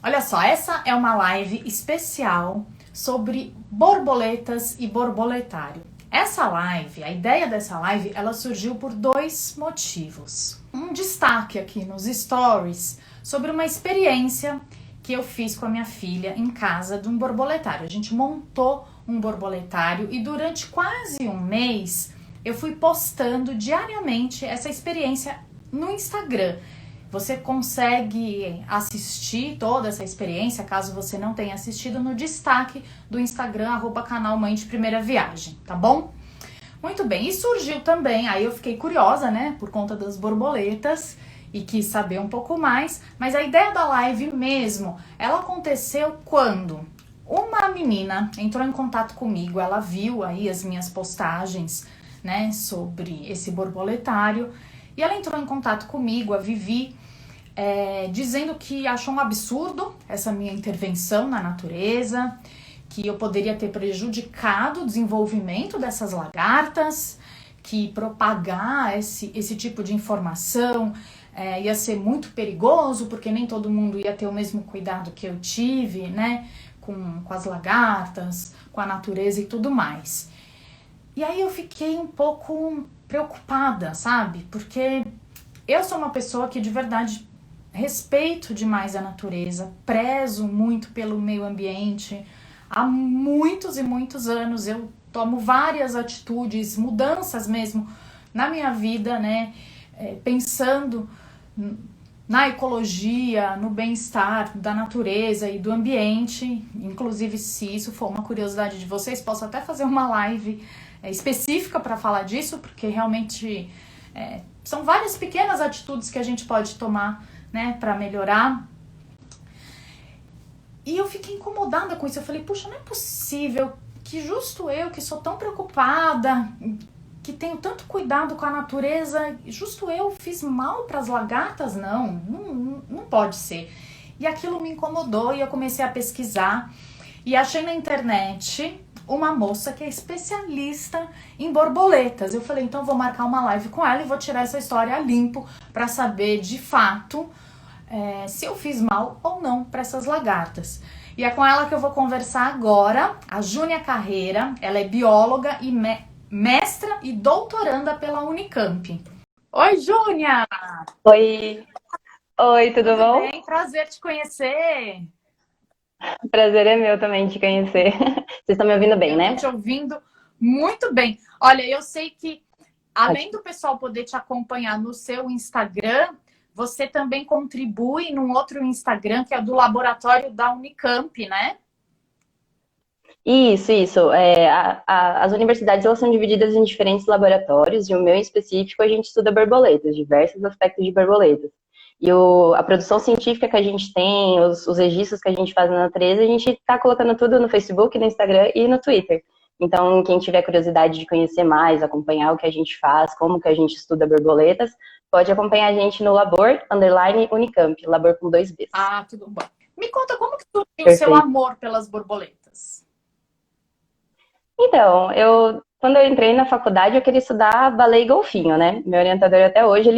Olha só, essa é uma live especial sobre borboletas e borboletário. Essa live, a ideia dessa live, ela surgiu por dois motivos. Um destaque aqui nos stories sobre uma experiência que eu fiz com a minha filha em casa de um borboletário. A gente montou um borboletário e durante quase um mês eu fui postando diariamente essa experiência no Instagram. Você consegue assistir toda essa experiência, caso você não tenha assistido, no destaque do Instagram, @canal Mãe de Primeira Viagem, tá bom? Muito bem, e surgiu também, aí eu fiquei curiosa, né, por conta das borboletas, e quis saber um pouco mais, mas a ideia da live mesmo, ela aconteceu quando uma menina entrou em contato comigo, ela viu aí as minhas postagens, né, sobre esse borboletário, e ela entrou em contato comigo, a Vivi, dizendo que achou um absurdo essa minha intervenção na natureza, que eu poderia ter prejudicado o desenvolvimento dessas lagartas, que propagar esse tipo de informação ia ser muito perigoso, porque nem todo mundo ia ter o mesmo cuidado que eu tive, né, com as lagartas, com a natureza e tudo mais. E aí eu fiquei um pouco preocupada, sabe? Porque eu sou uma pessoa que de verdade respeito demais a natureza, prezo muito pelo meio ambiente. Há muitos e muitos anos eu tomo várias atitudes, mudanças mesmo na minha vida, né? Pensando na ecologia, no bem-estar da natureza e do ambiente. Inclusive, se isso for uma curiosidade de vocês, posso até fazer uma live específica para falar disso, porque realmente são várias pequenas atitudes que a gente pode tomar, né, para melhorar. E eu fiquei incomodada com isso. Eu falei, puxa, não é possível que justo eu, que sou tão preocupada, que tenho tanto cuidado com a natureza, justo eu fiz mal para as lagartas? Não pode ser. E aquilo me incomodou e eu comecei a pesquisar e achei na internet uma moça que é especialista em borboletas. Eu falei, então vou marcar uma live com ela e vou tirar essa história a limpo para saber de fato se eu fiz mal ou não para essas lagartas. E é com ela que eu vou conversar agora, a Júnia Carreira. Ela é bióloga e mestra e doutoranda pela Unicamp. Oi, Júnia! Oi, oi, tudo Tudo bom? bem? Prazer te conhecer. Prazer é meu também te conhecer. Vocês estão me ouvindo bem, Eu tô né? te ouvindo muito bem. Olha, eu sei que além Ótimo. do pessoal poder te acompanhar no seu Instagram, você também contribui num outro Instagram que é do laboratório da Unicamp, né? Isso. As universidades elas são divididas em diferentes laboratórios e o meu em específico a gente estuda borboletas, diversos aspectos de borboletas. E a produção científica que a gente tem, os registros que a gente faz na natureza, a gente está colocando tudo no Facebook, no Instagram e no Twitter. Então, quem tiver curiosidade de conhecer mais, acompanhar o que a gente faz, como que a gente estuda borboletas, pode acompanhar a gente no Labor_Unicamp, Labor com dois Bs. Ah, tudo bom. Me conta como que surgiu o seu Perfeito. amor pelas borboletas? Então, quando eu entrei na faculdade, eu queria estudar baleia e golfinho, né? Meu orientador até hoje,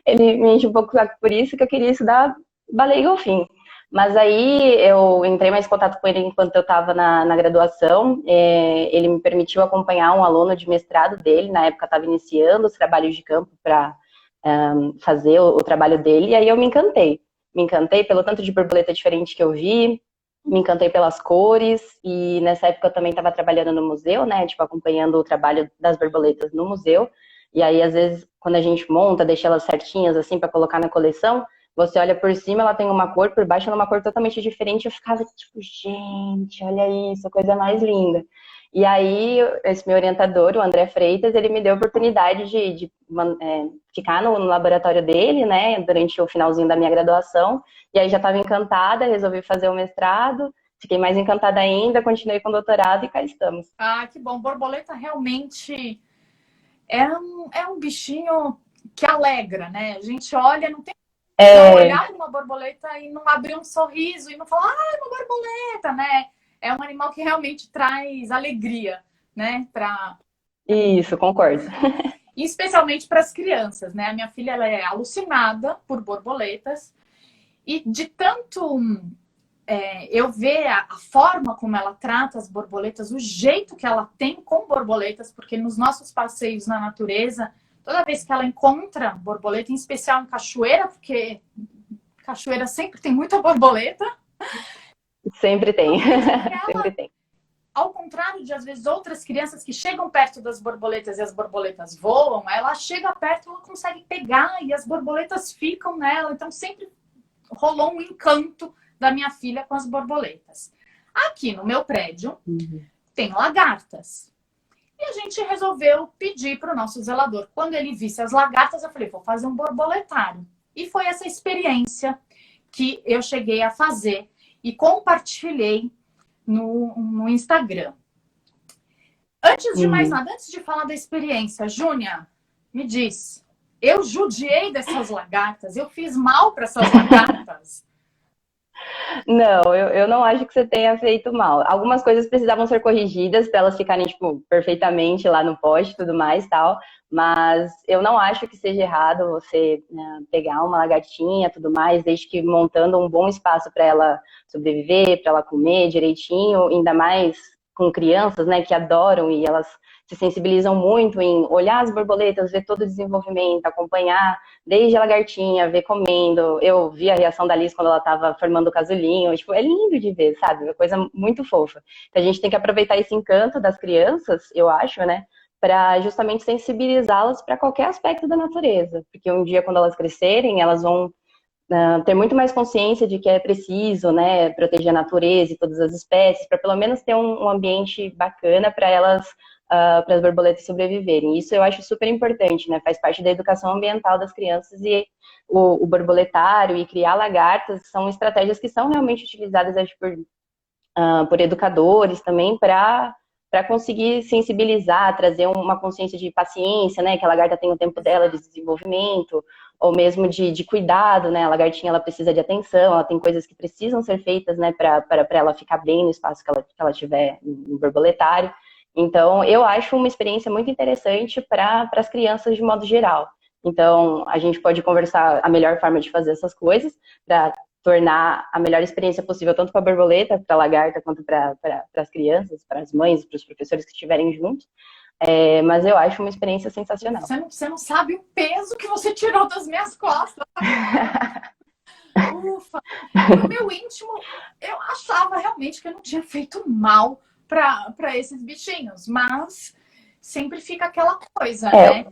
ele me enche um pouco o saco por isso, que eu queria estudar baleia e golfinho. Mas aí eu entrei mais em contato com ele enquanto eu estava na graduação. Ele me permitiu acompanhar um aluno de mestrado dele, na época estava iniciando os trabalhos de campo para fazer o trabalho dele, e aí eu me encantei. Me encantei pelo tanto de borboleta diferente que eu vi, me encantei pelas cores, e nessa época eu também estava trabalhando no museu, né, tipo, acompanhando o trabalho das borboletas no museu, e aí às vezes quando a gente monta, deixa elas certinhas assim para colocar na coleção, você olha por cima, ela tem uma cor, por baixo ela é uma cor totalmente diferente, eu ficava tipo, gente, olha isso, a coisa mais linda. E aí, esse meu orientador, o André Freitas, ele me deu a oportunidade de ficar no laboratório dele, né, durante o finalzinho da minha graduação, e aí já estava encantada, resolvi fazer o mestrado, fiquei mais encantada ainda, continuei com o doutorado e cá estamos. Ah, que bom. Borboleta realmente é um bichinho que alegra, né? A gente olha, não tem não É, olhar para uma borboleta e não abrir um sorriso e não falar, ah, é uma borboleta, né? É um animal que realmente traz alegria, né? isso, concordo. E especialmente para as crianças, né? A minha filha ela é alucinada por borboletas e de tanto eu ver a forma como ela trata as borboletas, o jeito que ela tem com borboletas, porque nos nossos passeios na natureza, toda vez que ela encontra borboleta, em especial em cachoeira, porque cachoeira sempre tem muita borboleta. Sempre tem. Ela, Sempre tem. ao contrário de, às vezes, outras crianças que chegam perto das borboletas e as borboletas voam, ela chega perto e ela consegue pegar e as borboletas ficam nela. Então, sempre rolou um encanto da minha filha com as borboletas. Aqui no meu prédio tem lagartas. E a gente resolveu pedir para o nosso zelador. Quando ele visse as lagartas, eu falei, vou fazer um borboletário. E foi essa experiência que eu cheguei a fazer e compartilhei no Instagram. Antes de mais nada, antes de falar da experiência, Júnia, me diz, eu judiei dessas lagartas? Eu fiz mal para essas lagartas? Não, eu não acho que você tenha feito mal. Algumas coisas precisavam ser corrigidas para elas ficarem, tipo, perfeitamente lá no poste e tudo mais, tal. Mas eu não acho que seja errado você, né, pegar uma lagartinha e tudo mais, desde que montando um bom espaço para ela sobreviver, para ela comer direitinho, ainda mais com crianças, né, que adoram e elas se sensibilizam muito em olhar as borboletas, ver todo o desenvolvimento, acompanhar desde a lagartinha, ver comendo. Eu vi a reação da Liz quando ela estava formando o casulinho. Tipo, é lindo de ver, sabe? É uma coisa muito fofa. Então, a gente tem que aproveitar esse encanto das crianças, eu acho, né? Para justamente sensibilizá-las para qualquer aspecto da natureza. Porque um dia, quando elas crescerem, elas vão ter muito mais consciência de que é preciso, né, proteger a natureza e todas as espécies, para pelo menos ter um ambiente bacana para elas, para as borboletas sobreviverem. Isso eu acho super importante, né? Faz parte da educação ambiental das crianças e o borboletário e criar lagartas são estratégias que são realmente utilizadas, acho, por educadores também para conseguir sensibilizar, trazer uma consciência de paciência, né? Que a lagarta tem o tempo dela de desenvolvimento, ou mesmo de cuidado, né? A lagartinha, ela precisa de atenção, ela tem coisas que precisam ser feitas, né? Para ela ficar bem no espaço que ela tiver no borboletário. Então, eu acho uma experiência muito interessante para as crianças de modo geral. Então, a gente pode conversar a melhor forma de fazer essas coisas para tornar a melhor experiência possível, tanto para a borboleta, para a lagarta, quanto para as crianças, para as mães, para os professores que estiverem juntos. Mas eu acho uma experiência sensacional. Você não sabe o peso que você tirou das minhas costas. Ufa! No meu íntimo, eu achava realmente que eu não tinha feito mal para esses bichinhos, mas sempre fica aquela coisa, né?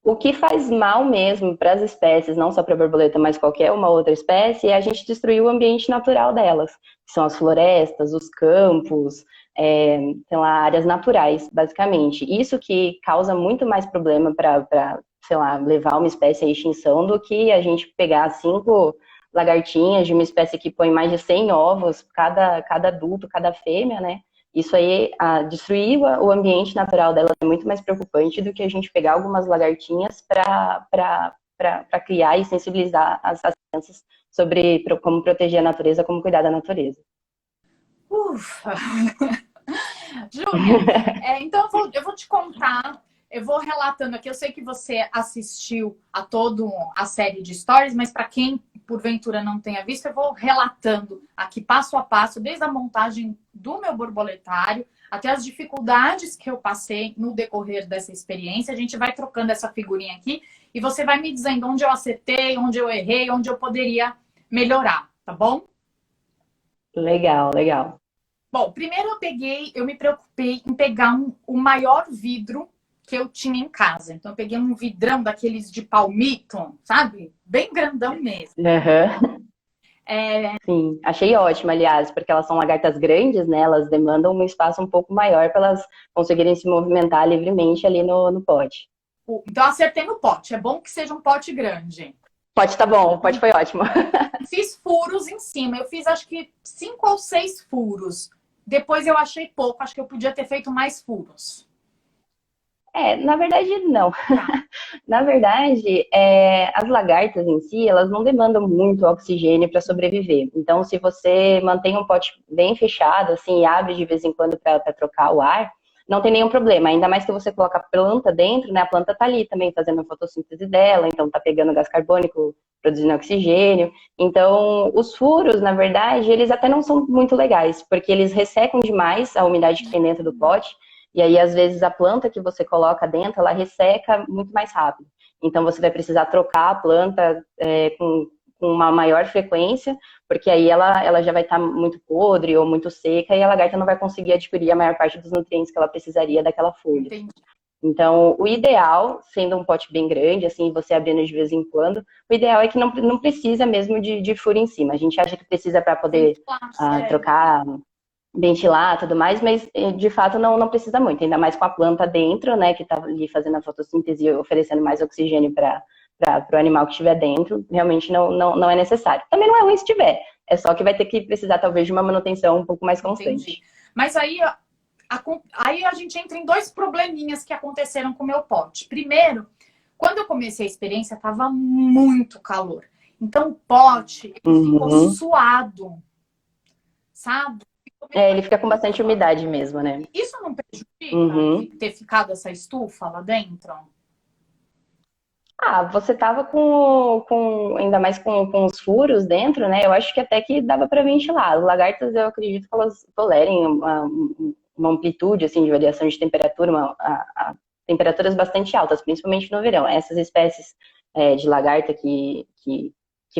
O que faz mal mesmo para as espécies, não só para a borboleta, mas qualquer uma outra espécie, é a gente destruir o ambiente natural delas, que são as florestas, os campos, sei lá, áreas naturais, basicamente. Isso que causa muito mais problema para, sei lá, levar uma espécie à extinção do que a gente pegar 5 lagartinhas de uma espécie que põe mais de 100 ovos, cada adulto, cada fêmea, né? Isso aí, destruir o ambiente natural dela é muito mais preocupante do que a gente pegar algumas lagartinhas para criar e sensibilizar as crianças sobre como proteger a natureza, como cuidar da natureza. Ufa! Júlia, então eu vou te contar, eu vou relatando aqui. Eu sei que você assistiu a toda a série de stories, mas para quem porventura não tenha visto, eu vou relatando aqui passo a passo, desde a montagem do meu borboletário até as dificuldades que eu passei no decorrer dessa experiência. A gente vai trocando essa figurinha aqui e você vai me dizendo onde eu acertei, onde eu errei, onde eu poderia melhorar, tá bom? Legal, legal. Bom, primeiro eu me preocupei em pegar o maior vidro que eu tinha em casa. Então, eu peguei um vidrão daqueles de palmito, sabe? Bem grandão mesmo. Uhum. Sim, achei ótimo, aliás, porque elas são lagartas grandes, né? Elas demandam um espaço um pouco maior para elas conseguirem se movimentar livremente ali no pote. Então, eu acertei no pote. É bom que seja um pote grande. Pote tá bom, o pote foi ótimo. Fiz furos em cima. Eu fiz acho que 5 ou 6 furos. Depois eu achei pouco. Acho que eu podia ter feito mais furos. Na verdade, não. Na verdade, as lagartas em si, elas não demandam muito oxigênio para sobreviver. Então, se você mantém um pote bem fechado, assim, e abre de vez em quando para trocar o ar, não tem nenhum problema. Ainda mais que você coloca a planta dentro, né? A planta tá ali também fazendo a fotossíntese dela, então tá pegando gás carbônico, produzindo oxigênio. Então, os furos, na verdade, eles até não são muito legais, porque eles ressecam demais a umidade que tem dentro do pote, e aí, às vezes, a planta que você coloca dentro, ela resseca muito mais rápido. Então, você vai precisar trocar a planta com uma maior frequência, porque aí ela já vai estar muito podre ou muito seca, e a lagarta não vai conseguir adquirir a maior parte dos nutrientes que ela precisaria daquela folha. Entendi. Então, o ideal, sendo um pote bem grande, assim, você abrindo de vez em quando, o ideal é que não precisa mesmo de furo em cima. A gente acha que precisa para poder trocar, ventilar, tudo mais, mas de fato não precisa muito, ainda mais com a planta dentro, né, que está ali fazendo a fotossíntese e oferecendo mais oxigênio para o animal que estiver dentro, realmente não é necessário. Também não é ruim se tiver, é só que vai ter que precisar talvez de uma manutenção um pouco mais constante. Entendi. Mas aí a gente entra em dois probleminhas que aconteceram com o meu pote. Primeiro, quando eu comecei a experiência, estava muito calor. Então o pote ficou suado, sabe? Ele fica com bastante umidade mesmo, né? Isso não prejudica ter ficado essa estufa lá dentro? Você tava ainda mais com os furos dentro, né? Eu acho que até que dava para ventilar. As lagartas, eu acredito que elas tolerem uma amplitude, assim, de variação de temperatura, temperaturas bastante altas, principalmente no verão. Essas espécies de lagarta que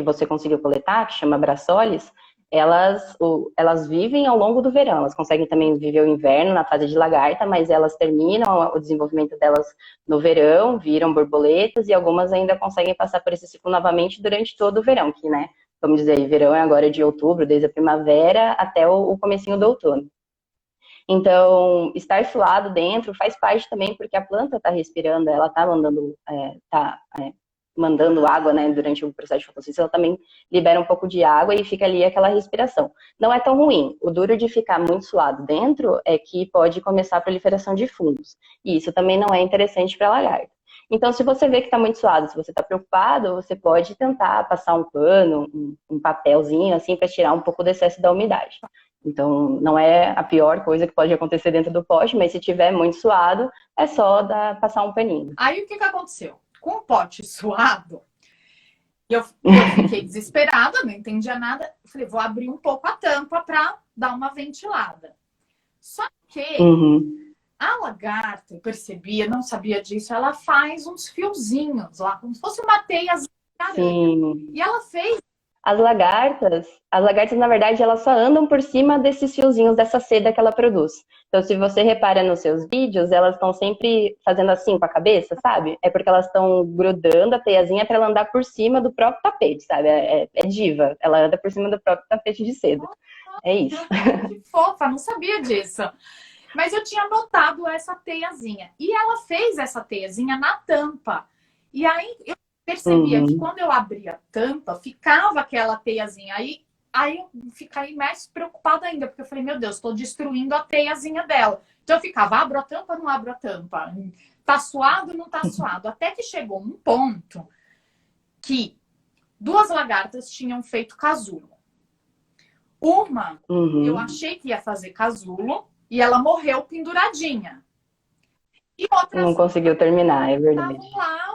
você conseguiu coletar, que chama Brassolis, elas vivem ao longo do verão. Elas conseguem também viver o inverno na fase de lagarta, mas elas terminam o desenvolvimento delas no verão, viram borboletas, e algumas ainda conseguem passar por esse ciclo novamente durante todo o verão, que, né, vamos dizer, verão é agora de outubro, desde a primavera até o comecinho do outono. Então, estar suado dentro faz parte também, porque a planta está respirando, ela está mandando água, né, durante o processo de fotossíntese, ela também libera um pouco de água e fica ali aquela respiração. Não é tão ruim. O duro de ficar muito suado dentro é que pode começar a proliferação de fungos. E isso também não é interessante para a lagarta. Então, se você vê que está muito suado, se você está preocupado, você pode tentar passar um pano, um papelzinho, assim, para tirar um pouco do excesso da umidade. Então, não é a pior coisa que pode acontecer dentro do pote, mas se tiver muito suado, é só passar um paninho. Aí, o que aconteceu? Com o pote suado, eu fiquei desesperada, não entendia nada. Falei, vou abrir um pouco a tampa para dar uma ventilada. Só que a lagarta, eu percebia, não sabia disso, ela faz uns fiozinhos lá, como se fosse uma teiazinha de aranha. E ela fez. As lagartas, na verdade, elas só andam por cima desses fiozinhos, dessa seda que ela produz. Então, se você repara nos seus vídeos, elas estão sempre fazendo assim com a cabeça, sabe? É porque elas estão grudando a teiazinha para ela andar por cima do próprio tapete, sabe? É diva. Ela anda por cima do próprio tapete de seda. É isso. Que fofa, não sabia disso. Mas eu tinha notado essa teiazinha. E ela fez essa teiazinha na tampa. E aí eu percebia que quando eu abria a tampa, ficava aquela teiazinha. Aí eu fiquei mais preocupada ainda, porque eu falei, meu Deus, estou destruindo a teiazinha dela. Então eu ficava, abro a tampa, não abro a tampa. Tá suado, não tá suado. Até que chegou um ponto que 2 lagartas tinham feito casulo. Uma, eu achei que ia fazer casulo e ela morreu penduradinha. E outras não conseguiu terminar, é verdade. Estavam lá,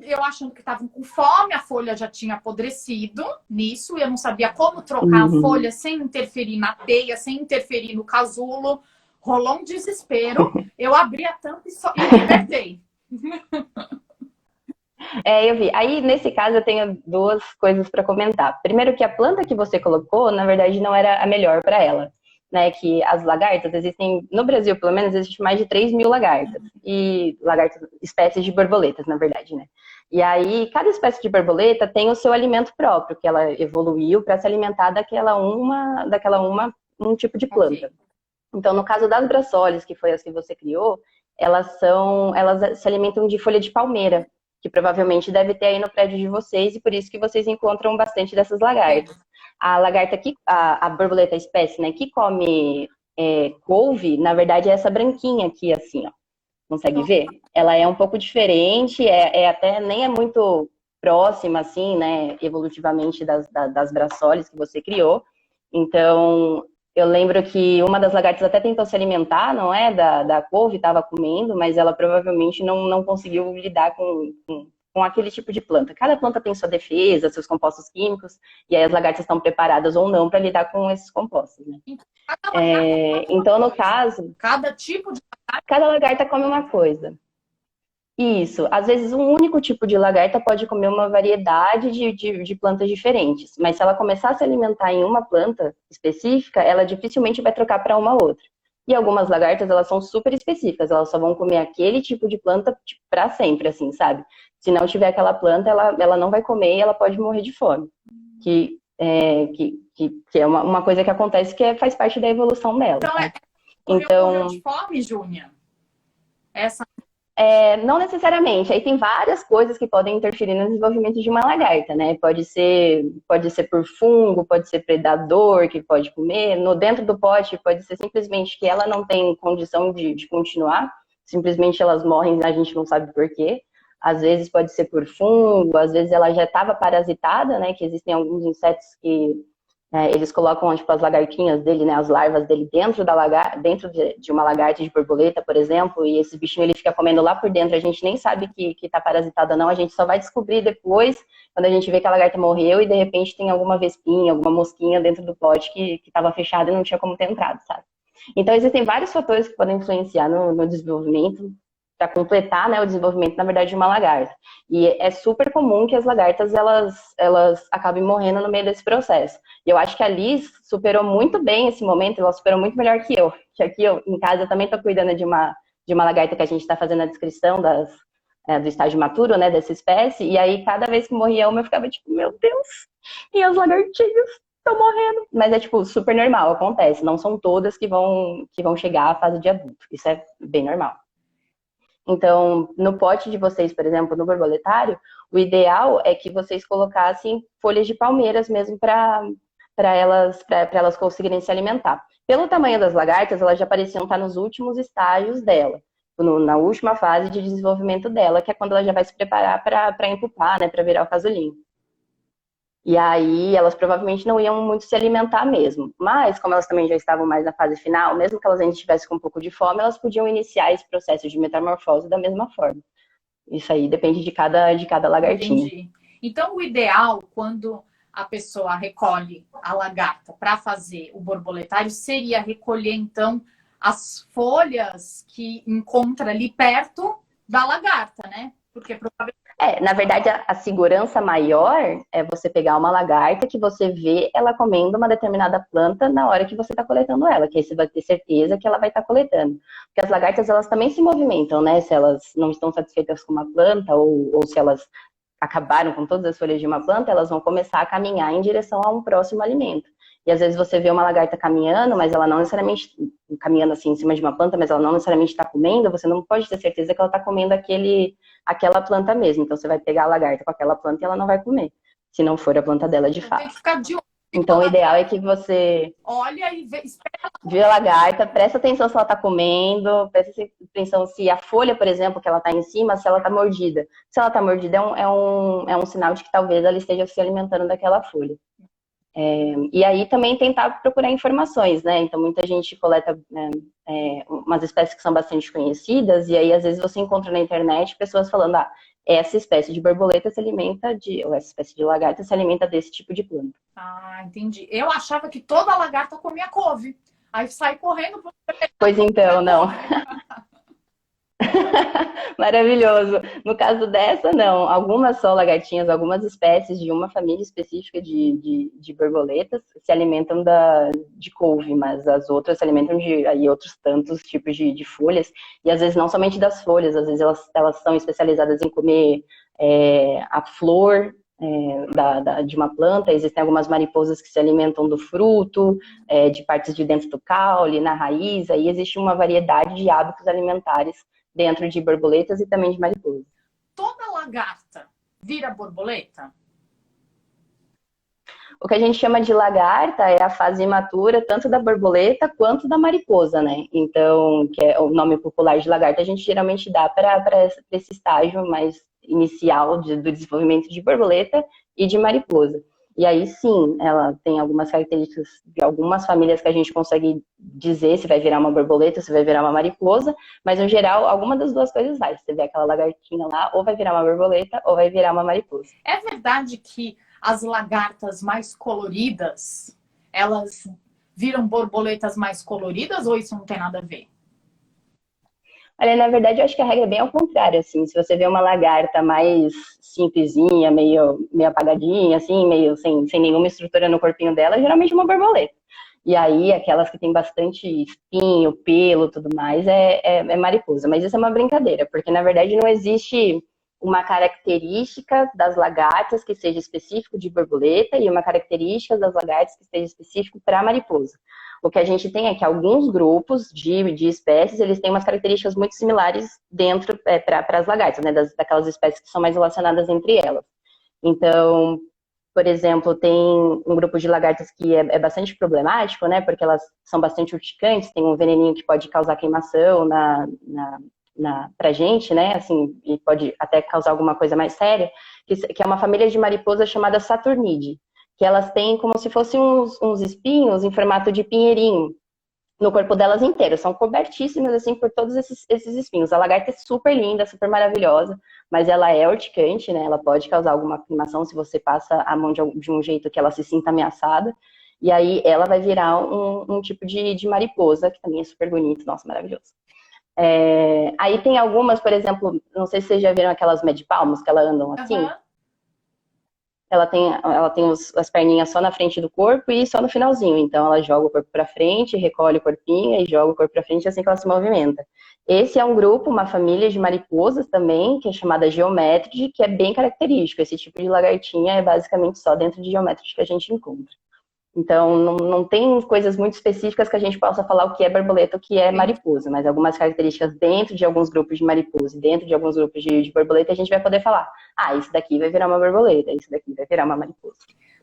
eu achando que estavam com fome, a folha já tinha apodrecido nisso, eu não sabia como trocar a folha sem interferir na teia, sem interferir no casulo. Rolou um desespero. Eu abri a tampa e libertei. Eu vi. Aí, nesse caso, eu tenho 2 coisas para comentar. Primeiro, que a planta que você colocou, na verdade, não era a melhor para ela. Né, que as lagartas existem, no Brasil, pelo menos, existe mais de 3.000 lagartas. E espécies de borboletas, na verdade, né? E aí, cada espécie de borboleta tem o seu alimento próprio, que ela evoluiu para se alimentar um tipo de planta. Então, no caso das Brassolis, que foi as que você criou, elas se alimentam de folha de palmeira, que provavelmente deve ter aí no prédio de vocês, e por isso que vocês encontram bastante dessas lagartas. A lagarta a borboleta espécie, né, que come couve, na verdade é essa branquinha aqui, assim, ó. Consegue ver? Ela é um pouco diferente, até nem é muito próxima, assim, né, evolutivamente das Brassolis que você criou. Então, Eu lembro que uma das lagartas até tentou se alimentar, não é? Da couve, estava comendo, mas ela provavelmente não conseguiu lidar com aquele tipo de planta. Cada planta tem sua defesa, seus compostos químicos, e aí as lagartas estão preparadas ou não para lidar com esses compostos, né? Então, cada lagarta come uma Então, no coisa. caso, Cada tipo de cada lagarta come uma coisa. Isso, às vezes um único tipo de lagarta pode comer uma variedade de plantas diferentes, mas se ela começar a se alimentar em uma planta específica, ela dificilmente vai trocar para uma outra. E algumas lagartas, elas são super específicas, elas só vão comer aquele tipo de planta tipo, para sempre, assim, sabe? Se não tiver aquela planta, ela não vai comer e ela pode morrer de fome. Que é uma coisa que acontece faz parte da evolução dela, Então, tá? morreu de Então, fome, Júnia? Essa não necessariamente. Aí tem várias coisas que podem interferir no desenvolvimento de uma lagarta, né? Pode ser por fungo, pode ser predador que pode comer. Dentro do pote pode ser simplesmente que ela não tem condição de continuar. Simplesmente elas morrem, a gente não sabe por quê. Às vezes pode ser por fungo, às vezes ela já estava parasitada, né? Que existem alguns insetos que eles colocam tipo, as lagartinhas dele, né, as larvas dele dentro de uma lagarta de borboleta, por exemplo, e esse bichinho ele fica comendo lá por dentro, a gente nem sabe que está parasitado ou não, a gente só vai descobrir depois, quando a gente vê que a lagarta morreu e de repente tem alguma vespinha, alguma mosquinha dentro do pote que estava fechado e não tinha como ter entrado, sabe? Então existem vários fatores que podem influenciar no desenvolvimento, para completar, né, o desenvolvimento, na verdade, de uma lagarta. E é super comum que as lagartas, elas acabem morrendo no meio desse processo. E eu acho que a Liz superou muito bem esse momento, ela superou muito melhor que eu. Que aqui, em casa, eu também estou cuidando de uma lagarta que a gente está fazendo a descrição do estágio maturo, né, dessa espécie. E aí, cada vez que morria uma, eu ficava tipo, meu Deus, e as lagartinhas estão morrendo. Mas é, tipo, super normal, acontece. Não são todas que vão chegar à fase de adulto. Isso é bem normal. Então, no pote de vocês, por exemplo, no borboletário, o ideal é que vocês colocassem folhas de palmeiras mesmo para elas conseguirem se alimentar. Pelo tamanho das lagartas, elas já pareciam estar nos últimos estágios dela, na última fase de desenvolvimento dela, que é quando ela já vai se preparar para empupar, né, para virar o casulinho. E aí elas provavelmente não iam muito se alimentar mesmo. Mas, como elas também já estavam mais na fase final, mesmo que elas ainda estivessem com um pouco de fome, elas podiam iniciar esse processo de metamorfose da mesma forma. Isso aí depende de cada lagartinha. Entendi. Então, o ideal, quando a pessoa recolhe a lagarta para fazer o borboletário, seria recolher, então, as folhas que encontra ali perto da lagarta, né? Porque provavelmente. Na verdade, a segurança maior é você pegar uma lagarta que você vê ela comendo uma determinada planta na hora que você está coletando ela, que aí você vai ter certeza que ela vai estar coletando. Porque as lagartas, elas também se movimentam, né? Se elas não estão satisfeitas com uma planta ou se elas acabaram com todas as folhas de uma planta, elas vão começar a caminhar em direção a um próximo alimento. E às vezes você vê uma lagarta caminhando, mas ela não necessariamente caminhando assim em cima de uma planta, mas ela não necessariamente está comendo, você não pode ter certeza que ela está comendo aquela planta mesmo. Então você vai pegar a lagarta com aquela planta e ela não vai comer, se não for a planta dela de fato. Tem que ficar de olho. Então o ideal é que você olha e espera. Vê a lagarta, presta atenção se ela está comendo, presta atenção se a folha, por exemplo, que ela está em cima, se ela está mordida. Se ela está mordida, é um sinal de que talvez ela esteja se alimentando daquela folha. E aí também tentar procurar informações, né? Então muita gente coleta umas espécies que são bastante conhecidas, e aí às vezes você encontra na internet pessoas falando, essa espécie de borboleta se alimenta ou essa espécie de lagarta se alimenta desse tipo de planta. Ah, entendi. Eu achava que toda lagarta comia couve. Aí sai correndo pro. Pois então, não. Maravilhoso. No caso dessa, não. Algumas só lagartinhas, algumas espécies de uma família específica de borboletas se alimentam de couve, mas as outras se alimentam de outros tantos tipos de folhas. E às vezes não somente das folhas, às vezes elas são especializadas em comer a flor de uma planta. Existem algumas mariposas que se alimentam do fruto, de partes de dentro do caule, na raiz. Aí existe uma variedade de hábitos alimentares dentro de borboletas e também de mariposas. Toda lagarta vira borboleta? O que a gente chama de lagarta é a fase imatura tanto da borboleta quanto da mariposa, né? Então, que é o nome popular de lagarta, a gente geralmente dá para esse estágio mais inicial do desenvolvimento de borboleta e de mariposa. E aí sim, ela tem algumas características de algumas famílias que a gente consegue dizer se vai virar uma borboleta, se vai virar uma mariposa, mas no geral, alguma das duas coisas vai. Você vê aquela lagartinha lá, ou vai virar uma borboleta, ou vai virar uma mariposa. É verdade que as lagartas mais coloridas, elas viram borboletas mais coloridas ou isso não tem nada a ver? Olha, na verdade, eu acho que a regra é bem ao contrário, assim. Se você vê uma lagarta mais simplesinha, meio apagadinha, assim, meio sem nenhuma estrutura no corpinho dela, geralmente é uma borboleta. E aí, aquelas que tem bastante espinho, pelo, tudo mais, é mariposa. Mas isso é uma brincadeira, porque na verdade não existe uma característica das lagartas que seja específico de borboleta e uma característica das lagartas que seja específico para mariposa. O que a gente tem é que alguns grupos de espécies, eles têm umas características muito similares dentro para as lagartas, né, daquelas espécies que são mais relacionadas entre elas. Então, por exemplo, tem um grupo de lagartas que é bastante problemático, né, porque elas são bastante urticantes, tem um veneninho que pode causar queimação pra gente, né, assim, e pode até causar alguma coisa mais séria, que é uma família de mariposa chamada Saturnidae, que elas têm como se fossem uns espinhos em formato de pinheirinho no corpo delas inteiro. São cobertíssimas, assim, por todos esses espinhos. A lagarta é super linda, super maravilhosa, mas ela é urticante, né? Ela pode causar alguma queimação se você passa a mão de um jeito que ela se sinta ameaçada. E aí ela vai virar um tipo de mariposa, que também é super bonito, nossa, maravilhoso. Aí tem algumas, por exemplo, não sei se vocês já viram aquelas Mad Palmas, que elas andam assim. Uhum. Ela tem as perninhas só na frente do corpo e só no finalzinho. Então ela joga o corpo para frente, recolhe o corpinho e joga o corpo para frente assim que ela se movimenta. Esse é um grupo, uma família de mariposas também, que é chamada Geométride, que é bem característico. Esse tipo de lagartinha é basicamente só dentro de Geométride que a gente encontra. Então, não tem coisas muito específicas que a gente possa falar o que é borboleta, o que é mariposa, mas algumas características dentro de alguns grupos de mariposa e dentro de alguns grupos de borboleta, a gente vai poder falar. Ah, isso daqui vai virar uma borboleta, isso daqui vai virar uma mariposa.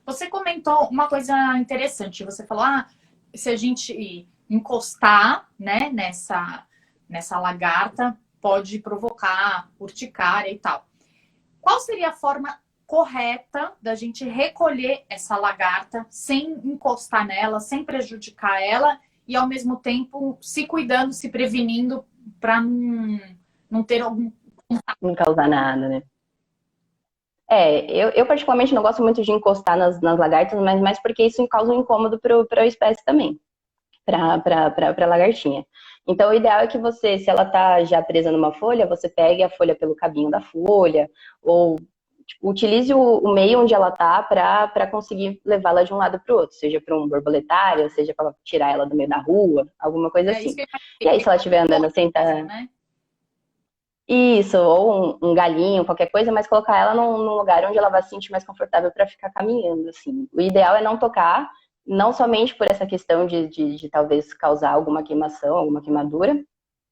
Você comentou uma coisa interessante. Você falou, se a gente encostar, né, nessa lagarta, pode provocar urticária e tal. Qual seria a forma correta da gente recolher essa lagarta sem encostar nela, sem prejudicar ela e ao mesmo tempo se cuidando, se prevenindo para não ter algum. Não causar nada, né? Eu particularmente não gosto muito de encostar nas lagartas, mas mais porque isso causa um incômodo para a espécie também, para a lagartinha. Então, o ideal é que você, se ela tá já presa numa folha, você pegue a folha pelo cabinho da folha, ou tipo, utilize o meio onde ela tá para conseguir levá-la de um lado para o outro, seja para um borboletário, seja para tirar ela do meio da rua, alguma coisa Isso assim. que eu E aí, se ela estiver andando sentada. né? Isso, ou um galinho, qualquer coisa, mas colocar ela num lugar onde ela vai se sentir mais confortável para ficar caminhando, assim. O ideal é não tocar, não somente por essa questão de talvez causar alguma queimação, alguma queimadura,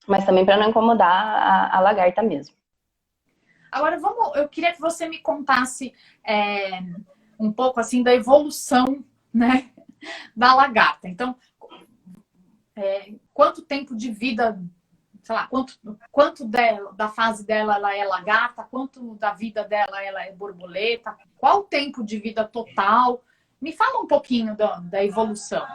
mas também para não incomodar a lagarta mesmo. Agora, eu queria que você me contasse um pouco assim da evolução, né, da lagarta. Então, quanto tempo de vida, sei lá, quanto da fase dela ela é lagarta, quanto da vida dela ela é borboleta, qual o tempo de vida total? Me fala um pouquinho da evolução.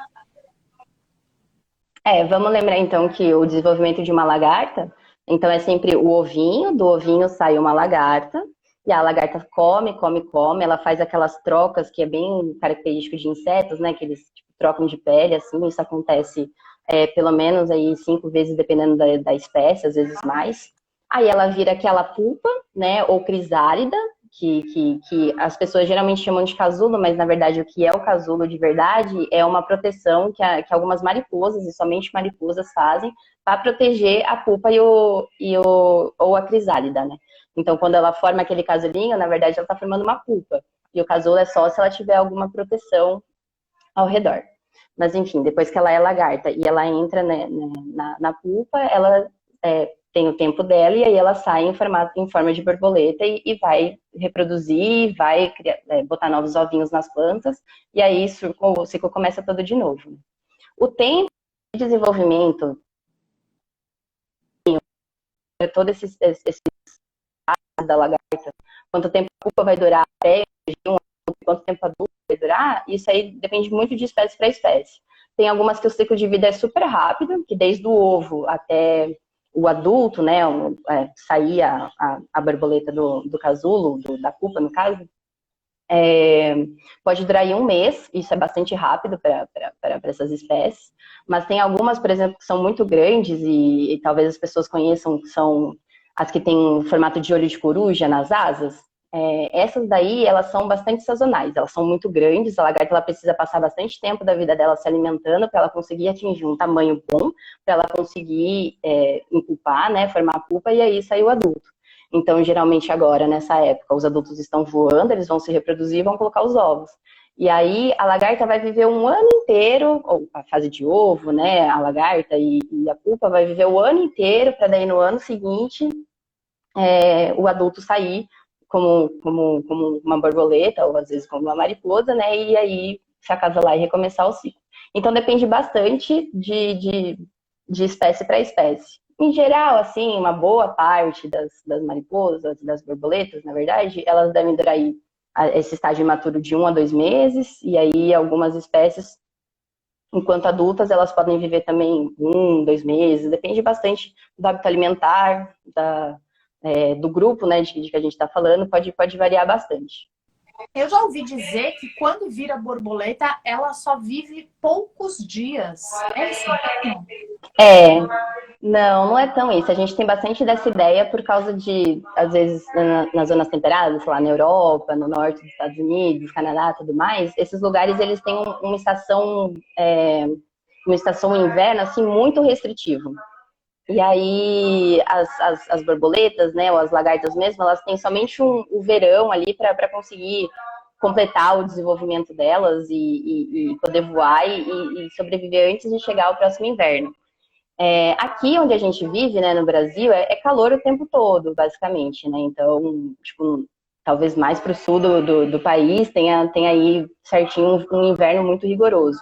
Vamos lembrar então que o desenvolvimento de uma lagarta, então é sempre o ovinho, do ovinho sai uma lagarta, e a lagarta come, come, come, ela faz aquelas trocas que é bem característico de insetos, né, que eles tipo, trocam de pele, assim, isso acontece pelo menos aí 5 vezes, dependendo da espécie, às vezes mais. Aí ela vira aquela pupa, né, ou crisálida, que as pessoas geralmente chamam de casulo, mas na verdade o que é o casulo de verdade é uma proteção que algumas mariposas, e somente mariposas, fazem para proteger a pupa ou a crisálida, né? Então, quando ela forma aquele casulinho, na verdade ela está formando uma pupa. E o casulo é só se ela tiver alguma proteção ao redor. Mas enfim, depois que ela é lagarta e ela entra, né, na pupa, ela tem o tempo dela e aí ela sai em forma de borboleta e vai reproduzir, vai criar, botar novos ovinhos nas plantas e aí o ciclo começa todo de novo. O tempo de desenvolvimento, todo esse da lagarta, quanto tempo a pupa vai durar até quanto tempo adulto durar, isso aí depende muito de espécie para espécie. Tem algumas que o ciclo de vida é super rápido, que desde o ovo até o adulto, né, sair a borboleta do casulo, da pupa, no caso, pode durar aí um mês, isso é bastante rápido para essas espécies, mas tem algumas, por exemplo, que são muito grandes e talvez as pessoas conheçam, que são as que têm formato de olho de coruja nas asas. Essas daí, elas são bastante sazonais, elas são muito grandes, a lagarta ela precisa passar bastante tempo da vida dela se alimentando para ela conseguir atingir um tamanho bom, para ela conseguir incupar, né, formar a pupa e aí sair o adulto. Então, geralmente agora, nessa época, os adultos estão voando, eles vão se reproduzir e vão colocar os ovos. E aí, a lagarta vai viver um ano inteiro, ou a fase de ovo, né, a lagarta e a pupa vai viver o ano inteiro, para daí no ano seguinte, o adulto sair como uma borboleta, ou às vezes como uma mariposa, né, e aí se acasalar e recomeçar o ciclo. Então, depende bastante de espécie para espécie. Em geral, assim, uma boa parte das mariposas, das borboletas, na verdade, elas devem durar aí esse estágio imaturo de 1 a 2 meses, e aí algumas espécies, enquanto adultas, elas podem viver também 1, 2 meses, depende bastante do hábito alimentar, do grupo, né, de que a gente está falando, pode variar bastante. Eu já ouvi dizer que quando vira borboleta, ela só vive poucos dias. É isso mesmo? Não é tão isso. A gente tem bastante dessa ideia por causa de, às vezes, nas zonas temperadas, sei lá, na Europa, no norte dos Estados Unidos, Canadá, tudo mais, esses lugares, eles têm uma estação inverno, assim, muito restritivo. E aí, as borboletas, né, ou as lagartas mesmo, elas têm somente o verão ali para conseguir completar o desenvolvimento delas e poder voar e sobreviver antes de chegar ao próximo inverno. Aqui onde a gente vive, né, no Brasil, é calor o tempo todo, basicamente, né? Então, tipo, talvez mais para o sul do país tenha aí certinho um inverno muito rigoroso.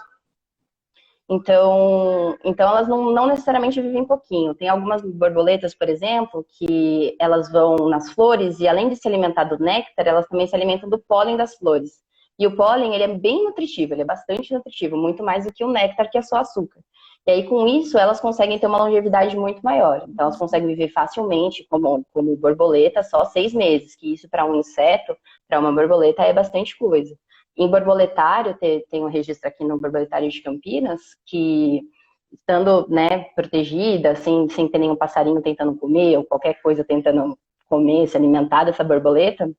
Então elas não necessariamente vivem pouquinho. Tem algumas borboletas, por exemplo, que elas vão nas flores e além de se alimentar do néctar, elas também se alimentam do pólen das flores. E o pólen, ele é bem nutritivo, ele é bastante nutritivo, muito mais do que o néctar, que é só açúcar. E aí, com isso, elas conseguem ter uma longevidade muito maior. Então, elas conseguem viver facilmente, como borboleta, só 6 meses, que isso para um inseto, para uma borboleta, é bastante coisa. Em borboletário, tem um registro aqui no Borboletário de Campinas, que estando, né, protegida, sem ter nenhum passarinho tentando comer, ou qualquer coisa tentando comer, se alimentar dessa borboleta,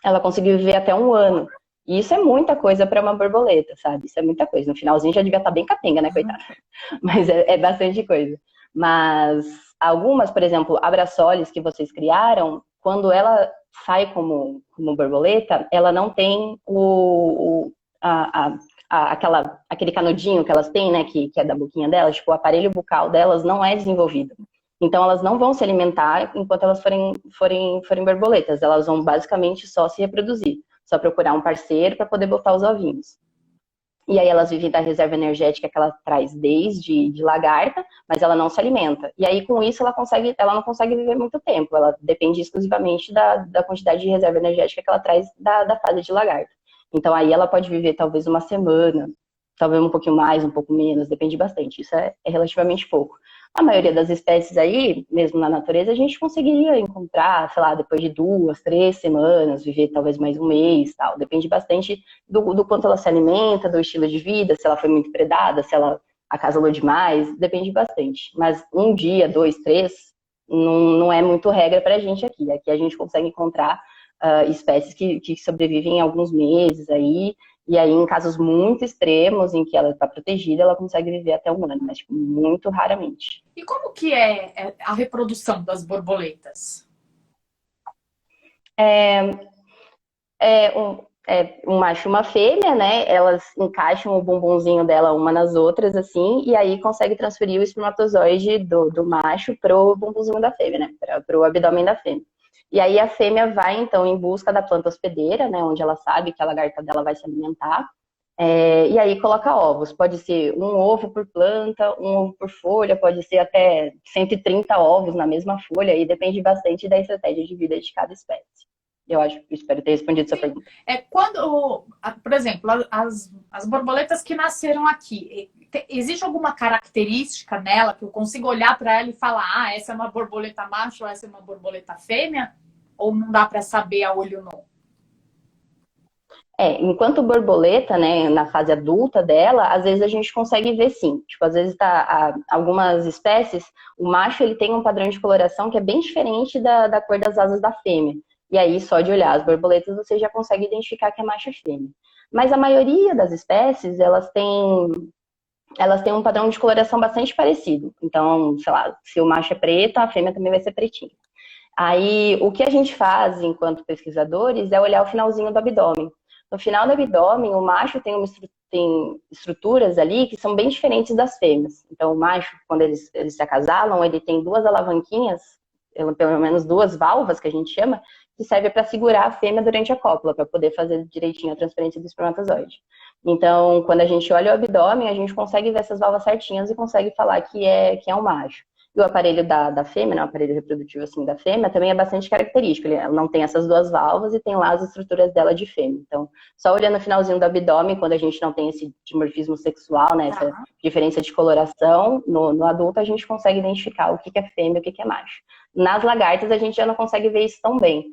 ela conseguiu viver até 1 ano. E isso é muita coisa para uma borboleta, sabe? Isso é muita coisa. No finalzinho já devia estar bem capenga, né, coitada? Mas é bastante coisa. Mas algumas, por exemplo, abraçoles que vocês criaram, quando ela sai como borboleta, ela não tem aquele canudinho que elas têm, né, que é da boquinha delas, tipo, o aparelho bucal delas não é desenvolvido. Então, elas não vão se alimentar enquanto elas forem borboletas. Elas vão basicamente só se reproduzir. Só procurar um parceiro para poder botar os ovinhos. E aí elas vivem da reserva energética que ela traz desde de lagarta, mas ela não se alimenta. E aí, com isso, ela não consegue viver muito tempo. Ela depende exclusivamente da quantidade de reserva energética que ela traz da fase de lagarta. Então, aí ela pode viver talvez 1 semana, talvez um pouquinho mais, um pouco menos, depende bastante. Isso é relativamente pouco. A maioria das espécies aí, mesmo na natureza, a gente conseguiria encontrar, sei lá, depois de 2, 3 semanas, viver talvez mais um mês, tal. Depende bastante do quanto ela se alimenta, do estilo de vida, se ela foi muito predada, se ela acasalou demais, depende bastante. Mas 1 dia, 2, 3, não é muito regra pra gente aqui. Aqui a gente consegue encontrar espécies que sobrevivem alguns meses aí, e aí em casos muito extremos, em que ela está protegida, ela consegue viver até 1 ano, mas tipo, muito raramente. E como que é a reprodução das borboletas? Um macho e uma fêmea, né? Elas encaixam o bumbumzinho dela uma nas outras, assim, e aí consegue transferir o espermatozoide do macho pro bumbumzinho da fêmea, né? Pro abdômen da fêmea. E aí a fêmea vai, então, em busca da planta hospedeira, né? Onde ela sabe que a lagarta dela vai se alimentar. E aí coloca ovos. Pode ser um ovo por planta, um ovo por folha, pode ser até 130 ovos na mesma folha, e depende bastante da estratégia de vida de cada espécie. Eu acho, espero ter respondido sua pergunta. Por exemplo, as borboletas que nasceram aqui, existe alguma característica nela que eu consigo olhar para ela e falar, ah, essa é uma borboleta macho, essa é uma borboleta fêmea? Ou não dá para saber a olho nu? Enquanto borboleta, né, na fase adulta dela, às vezes a gente consegue ver sim. Tipo, às vezes algumas espécies, o macho ele tem um padrão de coloração que é bem diferente da cor das asas da fêmea. E aí, só de olhar as borboletas, você já consegue identificar que é macho e fêmea. Mas a maioria das espécies, elas têm um padrão de coloração bastante parecido. Então, sei lá, se o macho é preto, a fêmea também vai ser pretinha. Aí, o que a gente faz enquanto pesquisadores é olhar o finalzinho do abdômen. No final do abdômen, o macho tem estruturas ali que são bem diferentes das fêmeas. Então, o macho, quando eles se acasalam, ele tem duas alavanquinhas, pelo menos duas válvulas, que a gente chama, que serve para segurar a fêmea durante a cópula, para poder fazer direitinho a transferência do espermatozoide. Então, quando a gente olha o abdômen, a gente consegue ver essas válvulas certinhas e consegue falar que é um macho. E o aparelho da fêmea, né, o aparelho reprodutivo assim, da fêmea, também é bastante característico. Ele não tem essas duas válvulas e tem lá as estruturas dela de fêmea. Então, só olhando o finalzinho do abdômen, quando a gente não tem esse dimorfismo sexual, né, essa diferença de coloração, no adulto a gente consegue identificar o que é fêmea e o que é macho. Nas lagartas, a gente já não consegue ver isso tão bem.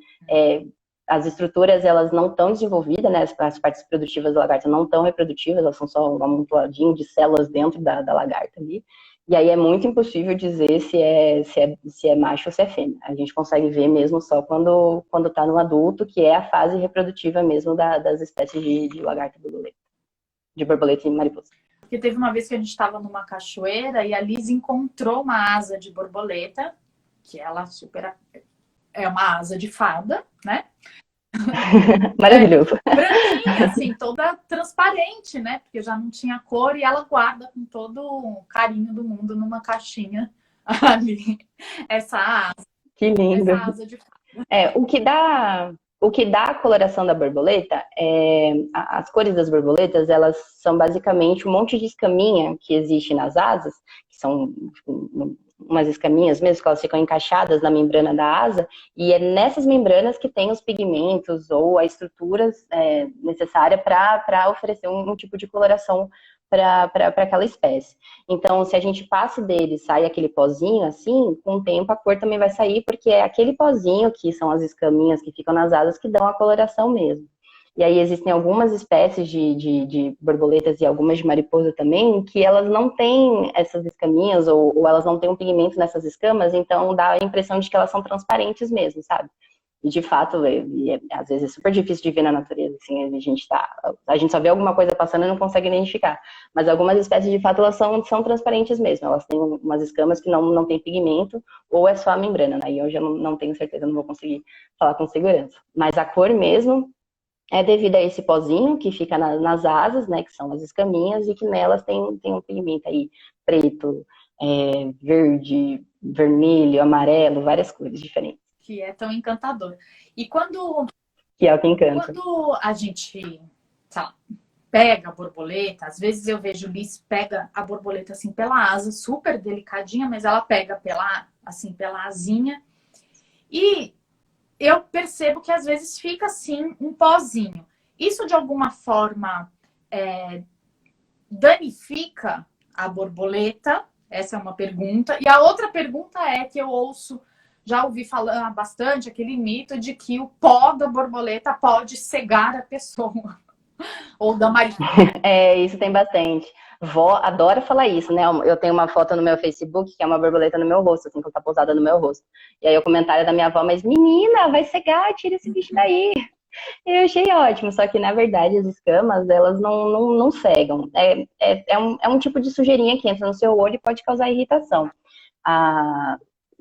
As estruturas, elas não estão desenvolvidas, né, as partes produtivas da lagarta não estão reprodutivas, elas são só um amontoadinho de células dentro da lagarta ali. E aí é muito impossível dizer se é macho ou se é fêmea. A gente consegue ver mesmo só quando está no adulto, que é a fase reprodutiva mesmo das espécies de lagarta borboleta, de borboleta e mariposa. Porque teve uma vez que a gente estava numa cachoeira e a Liz encontrou uma asa de borboleta, que ela é uma asa de fada, né? Maravilhoso. Branquinha, assim, toda transparente, né? Porque já não tinha cor e ela guarda com todo o carinho do mundo numa caixinha ali. Essa asa. Que lindo. Essa asa de fada. O que dá a coloração da borboleta, as cores das borboletas, elas são basicamente um monte de escaminha que existe nas asas, que são tipo, umas escaminhas mesmo, que elas ficam encaixadas na membrana da asa, e é nessas membranas que tem os pigmentos ou a estrutura necessária para oferecer um tipo de coloração para aquela espécie. Então, se a gente passa dele e sai aquele pozinho assim, com o tempo a cor também vai sair, porque é aquele pozinho que são as escaminhas que ficam nas asas que dão a coloração mesmo. E aí existem algumas espécies de borboletas e algumas de mariposa também, que elas não têm essas escaminhas, ou elas não têm um pigmento nessas escamas, então dá a impressão de que elas são transparentes mesmo, sabe? E de fato, às vezes é super difícil de ver na natureza, assim, a gente só vê alguma coisa passando e não consegue identificar. Mas algumas espécies, de fato, elas são transparentes mesmo, elas têm umas escamas que não têm pigmento, ou é só a membrana, né? E eu já não tenho certeza, não vou conseguir falar com segurança. Mas a cor mesmo é devido a esse pozinho que fica nas asas, né, que são as escaminhas, e que nelas tem um pigmento aí preto, verde, vermelho, amarelo, várias cores diferentes. Que é tão encantador. E quando... Que é o que encanta. Quando a gente, sei lá, pega a borboleta, às vezes eu vejo Liz pega a borboleta assim pela asa, super delicadinha, mas ela pega pela asinha. E eu percebo que às vezes fica assim um pozinho. Isso de alguma forma danifica a borboleta? Essa é uma pergunta. E a outra pergunta é que eu já ouvi falar bastante aquele mito de que o pó da borboleta pode cegar a pessoa. Ou da mariposa. Isso tem bastante. Vó adora falar isso, né? Eu tenho uma foto no meu Facebook que é uma borboleta no meu rosto, assim, que tá pousada no meu rosto. E aí o comentário da minha avó, mas menina, vai cegar, tira esse bicho daí. Eu achei ótimo, só que na verdade as escamas, elas não cegam. É um tipo de sujeirinha que entra no seu olho e pode causar irritação.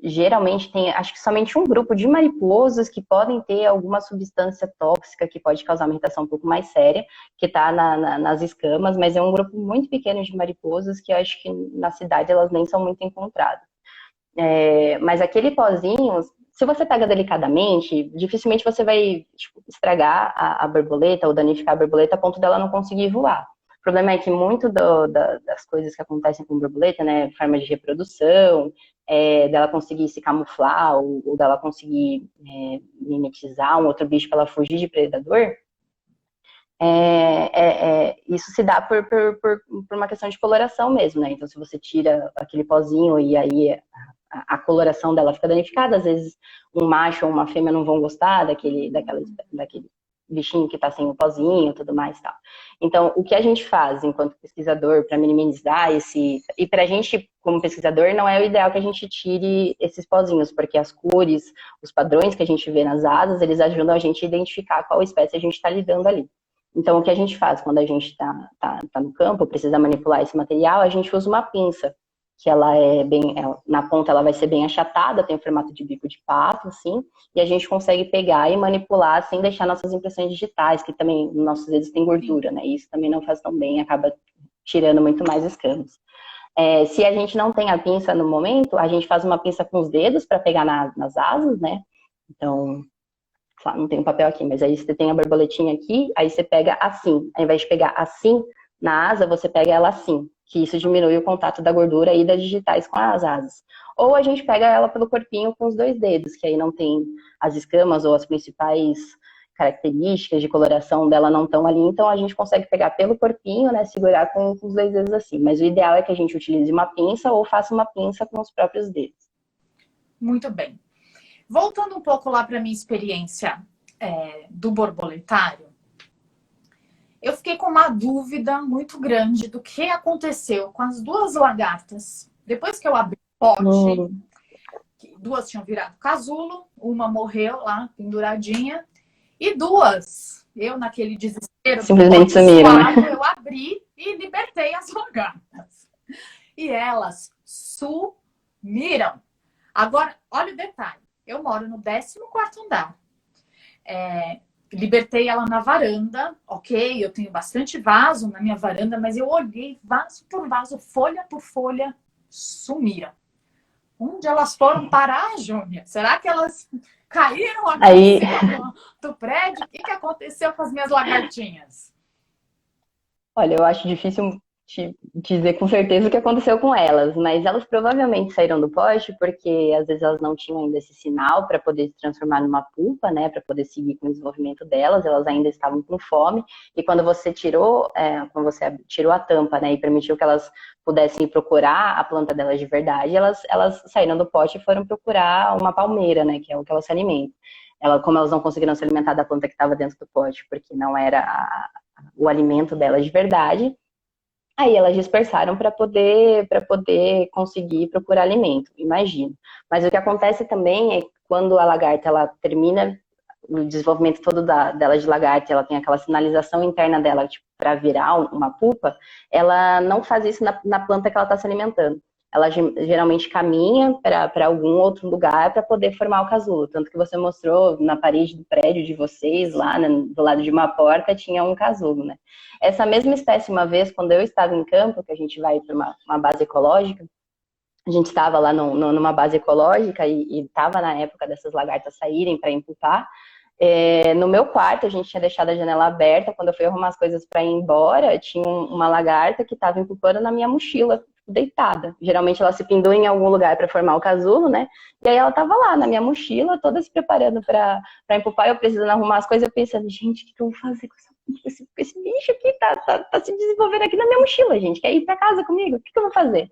Geralmente tem, acho que somente um grupo de mariposas que podem ter alguma substância tóxica que pode causar uma irritação um pouco mais séria, que está nas escamas, mas é um grupo muito pequeno de mariposas que eu acho que na cidade elas nem são muito encontradas. Mas aquele pozinho, se você pega delicadamente, dificilmente você vai estragar a borboleta ou danificar a borboleta a ponto dela não conseguir voar. O problema é que muito das coisas que acontecem com borboleta, né, forma de reprodução, dela conseguir se camuflar ou dela conseguir mimetizar um outro bicho para ela fugir de predador, isso se dá por uma questão de coloração mesmo, né? Então, se você tira aquele pozinho e aí a coloração dela fica danificada, às vezes um macho ou uma fêmea não vão gostar daquele bichinho que está sem o pozinho e tudo mais e tal. Então, o que a gente faz enquanto pesquisador para minimizar e para a gente, como pesquisador, não é o ideal que a gente tire esses pozinhos, porque as cores, os padrões que a gente vê nas asas, eles ajudam a gente a identificar qual espécie a gente está lidando ali. Então, o que a gente faz quando a gente está no campo, precisa manipular esse material, a gente usa uma pinça, que ela na ponta ela vai ser bem achatada, tem o formato de bico de pato, assim, e a gente consegue pegar e manipular sem deixar nossas impressões digitais, que também nos nossos dedos tem gordura, né? E isso também não faz tão bem, acaba tirando muito mais escamas. Se a gente não tem a pinça no momento, a gente faz uma pinça com os dedos para pegar nas asas, né? Então, não tem um papel aqui, mas aí você tem a borboletinha aqui, aí você pega assim. Ao invés de pegar assim na asa, você pega ela assim, que isso diminui o contato da gordura e das digitais com as asas. Ou a gente pega ela pelo corpinho com os 2 dedos, que aí não tem as escamas ou as principais características de coloração dela não estão ali, então a gente consegue pegar pelo corpinho, né, segurar com os 2 dedos assim. Mas o ideal é que a gente utilize uma pinça ou faça uma pinça com os próprios dedos. Muito bem. Voltando um pouco lá para a minha experiência do borboletário, eu fiquei com uma dúvida muito grande do que aconteceu com as 2 lagartas. Depois que eu abri o pote, 2 tinham virado casulo, uma morreu lá, penduradinha, e 2, eu naquele desespero, simplesmente sumiram, né? eu abri e libertei as lagartas. E elas sumiram. Agora, olha o detalhe. Eu moro no 14º andar. Libertei ela na varanda, ok? Eu tenho bastante vaso na minha varanda, mas eu olhei vaso por vaso, folha por folha, sumiram. Onde elas foram parar, Júnia? Será que elas caíram aqui em cima do prédio? O que aconteceu com as minhas lagartinhas? Olha, eu acho difícil te dizer com certeza o que aconteceu com elas, mas elas provavelmente saíram do poste porque às vezes elas não tinham ainda esse sinal para poder se transformar numa pupa, né, para poder seguir com o desenvolvimento delas, elas ainda estavam com fome, e quando você tirou a tampa, né, e permitiu que elas pudessem procurar a planta delas de verdade, elas saíram do poste e foram procurar uma palmeira, né, que é o que elas se alimentam. Como elas não conseguiram se alimentar da planta que estava dentro do pote, porque não era o alimento delas de verdade, aí elas dispersaram para poder conseguir procurar alimento, imagino. Mas o que acontece também é que quando a lagarta ela termina o desenvolvimento todo dela de lagarta, ela tem aquela sinalização interna dela tipo, para virar uma pupa, ela não faz isso na planta que ela está se alimentando. Ela geralmente caminha para algum outro lugar para poder formar o casulo. Tanto que você mostrou na parede do prédio de vocês, lá do lado de uma porta, tinha um casulo, né? Essa mesma espécie, uma vez, quando eu estava em campo, que a gente vai para uma base ecológica, a gente estava lá numa base ecológica e estava na época dessas lagartas saírem para impupar. No meu quarto, a gente tinha deixado a janela aberta. Quando eu fui arrumar as coisas para ir embora, tinha uma lagarta que estava empupando na minha mochila, deitada. Geralmente ela se pendura em algum lugar para formar o casulo, né? E aí ela estava lá na minha mochila, toda se preparando para empupar. Eu precisando arrumar as coisas, eu pensando, gente, o que eu vou fazer com esse bicho aqui? Tá se desenvolvendo aqui na minha mochila, gente. Quer ir para casa comigo? O que eu vou fazer?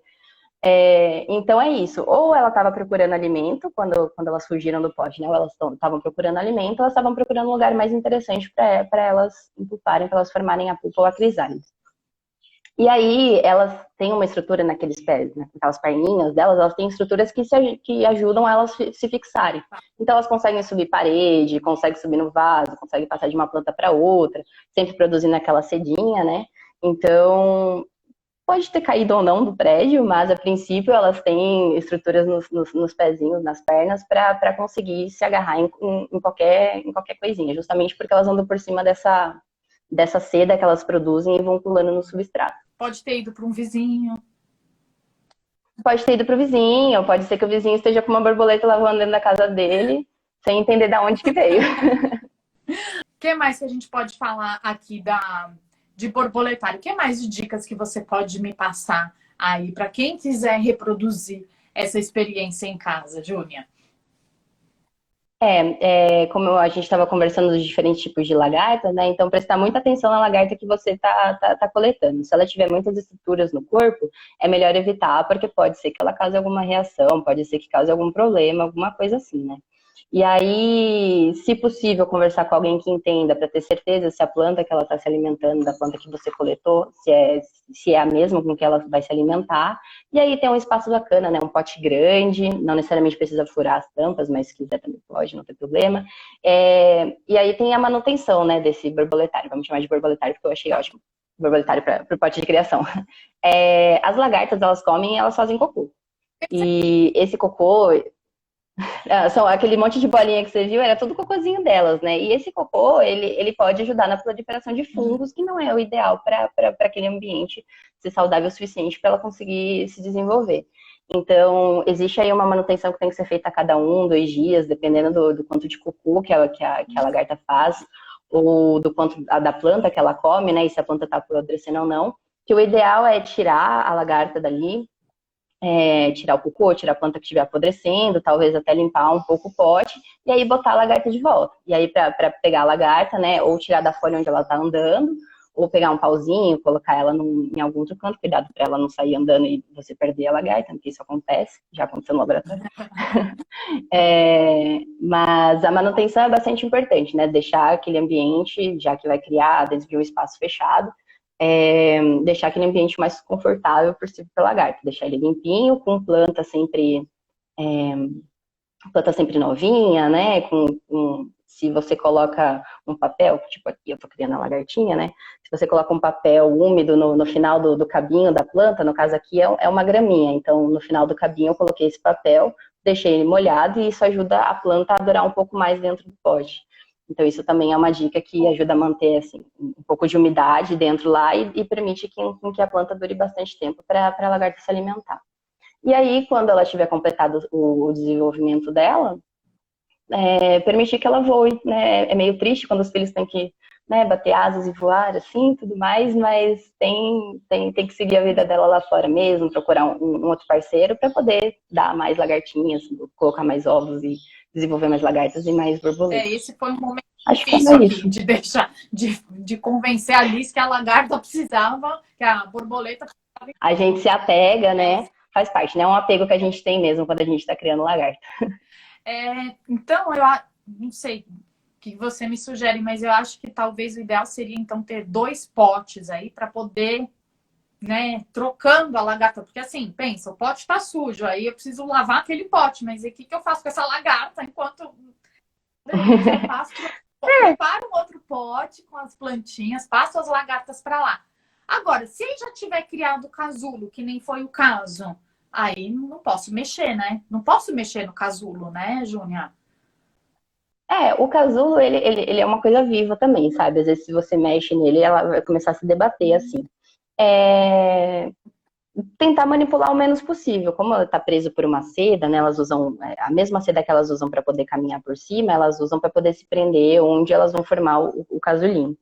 Então é isso, ou ela estava procurando alimento quando elas fugiram do pote, né? Ou elas estavam procurando alimento, ou elas estavam procurando um lugar mais interessante para elas impuparem, para elas formarem a pupa ou a crisálide. E aí elas têm uma estrutura naqueles pés, né? Aquelas perninhas delas, elas têm estruturas que ajudam elas se fixarem. Então elas conseguem subir parede, conseguem subir no vaso, conseguem passar de uma planta para outra, sempre produzindo aquela sedinha, né? Então pode ter caído ou não do prédio, mas a princípio elas têm estruturas nos pezinhos, nas pernas, para conseguir se agarrar em qualquer coisinha, justamente porque elas andam por cima dessa seda que elas produzem e vão pulando no substrato. Pode ter ido para um vizinho. Pode ter ido para o vizinho, pode ser que o vizinho esteja com uma borboleta lavando dentro da casa dele, sem entender de onde que veio. O que mais que a gente pode falar aqui de borboletário? O que mais de dicas que você pode me passar aí para quem quiser reproduzir essa experiência em casa, Júnia? Como a gente estava conversando dos diferentes tipos de lagarta, né? Então prestar muita atenção na lagarta que você tá coletando. Se ela tiver muitas estruturas no corpo, é melhor evitar, porque pode ser que ela cause alguma reação, pode ser que cause algum problema, alguma coisa assim, né? E aí, se possível, conversar com alguém que entenda para ter certeza se a planta que ela está se alimentando, da planta que você coletou, se é a mesma com que ela vai se alimentar. E aí tem um espaço bacana, né? Um pote grande, não necessariamente precisa furar as tampas, mas se quiser também pode, não tem problema. E aí tem a manutenção, né, desse borboletário, vamos chamar de borboletário, porque eu achei ótimo. Borboletário para o pote de criação. As lagartas, elas comem e elas fazem cocô. E esse cocô, são aquele monte de bolinha que você viu, era tudo cocôzinho delas, né? E esse cocô, ele pode ajudar na proliferação de fungos, que não é o ideal para aquele ambiente ser saudável o suficiente para ela conseguir se desenvolver. Então, existe aí uma manutenção que tem que ser feita a cada 1, 2 dias, dependendo do quanto de cocô que a lagarta faz, ou do quanto da planta que ela come, né? E se a planta está apodrecendo ou não. Que o ideal é tirar a lagarta dali, tirar o cocô, tirar a planta que estiver apodrecendo, talvez até limpar um pouco o pote, e aí botar a lagarta de volta. E aí, para pegar a lagarta, né, ou tirar da folha onde ela está andando, ou pegar um pauzinho, colocar ela em algum outro canto, cuidado para ela não sair andando e você perder a lagarta, porque isso acontece, já aconteceu no laboratório. Mas a manutenção é bastante importante, né, deixar aquele ambiente, já que vai criar dentro de um espaço fechado, deixar aquele ambiente mais confortável possível para o lagarto, deixar ele limpinho, com planta sempre novinha, né? Se você coloca um papel, tipo aqui eu tô criando a lagartinha, né? Se você coloca um papel úmido no final do cabinho da planta, no caso aqui é uma graminha, então no final do cabinho eu coloquei esse papel, deixei ele molhado e isso ajuda a planta a durar um pouco mais dentro do pote. Então, isso também é uma dica que ajuda a manter assim, um pouco de umidade dentro lá e permite que a planta dure bastante tempo para a lagarta se alimentar. E aí, quando ela tiver completado o desenvolvimento dela, permitir que ela voe, né? É meio triste quando os filhos têm que, né, bater asas e voar, assim, tudo mais, mas tem que seguir a vida dela lá fora mesmo, procurar um outro parceiro para poder dar mais lagartinhas, colocar mais ovos e desenvolver mais lagartas e mais borboletas. Esse foi um momento Acho que difícil é aqui, isso. de deixar, de convencer a Alice que a lagarta precisava, que a borboleta precisava. A gente se apega, né? Faz parte, né? É um apego que a gente tem mesmo quando a gente está criando lagarta. Então, eu não sei o que você me sugere, mas eu acho que talvez o ideal seria, então, ter 2 potes aí para poder, né, trocando a lagarta. Porque assim, pensa, o pote está sujo, aí eu preciso lavar aquele pote, mas o que eu faço com essa lagarta enquanto eu passo, preparo um outro pote com as plantinhas, passo as lagartas para lá. Agora, se ele já tiver criado o casulo, que nem foi o caso, aí não posso mexer, né? Não posso mexer no casulo, né, Júnia? O casulo, ele é uma coisa viva também, sabe? Às vezes, se você mexe nele, ela vai começar a se debater, assim. Tentar manipular o menos possível. Como ela está presa por uma seda, né? Elas usam a mesma seda que elas usam para poder caminhar por cima, elas usam para poder se prender onde elas vão formar o casulinho.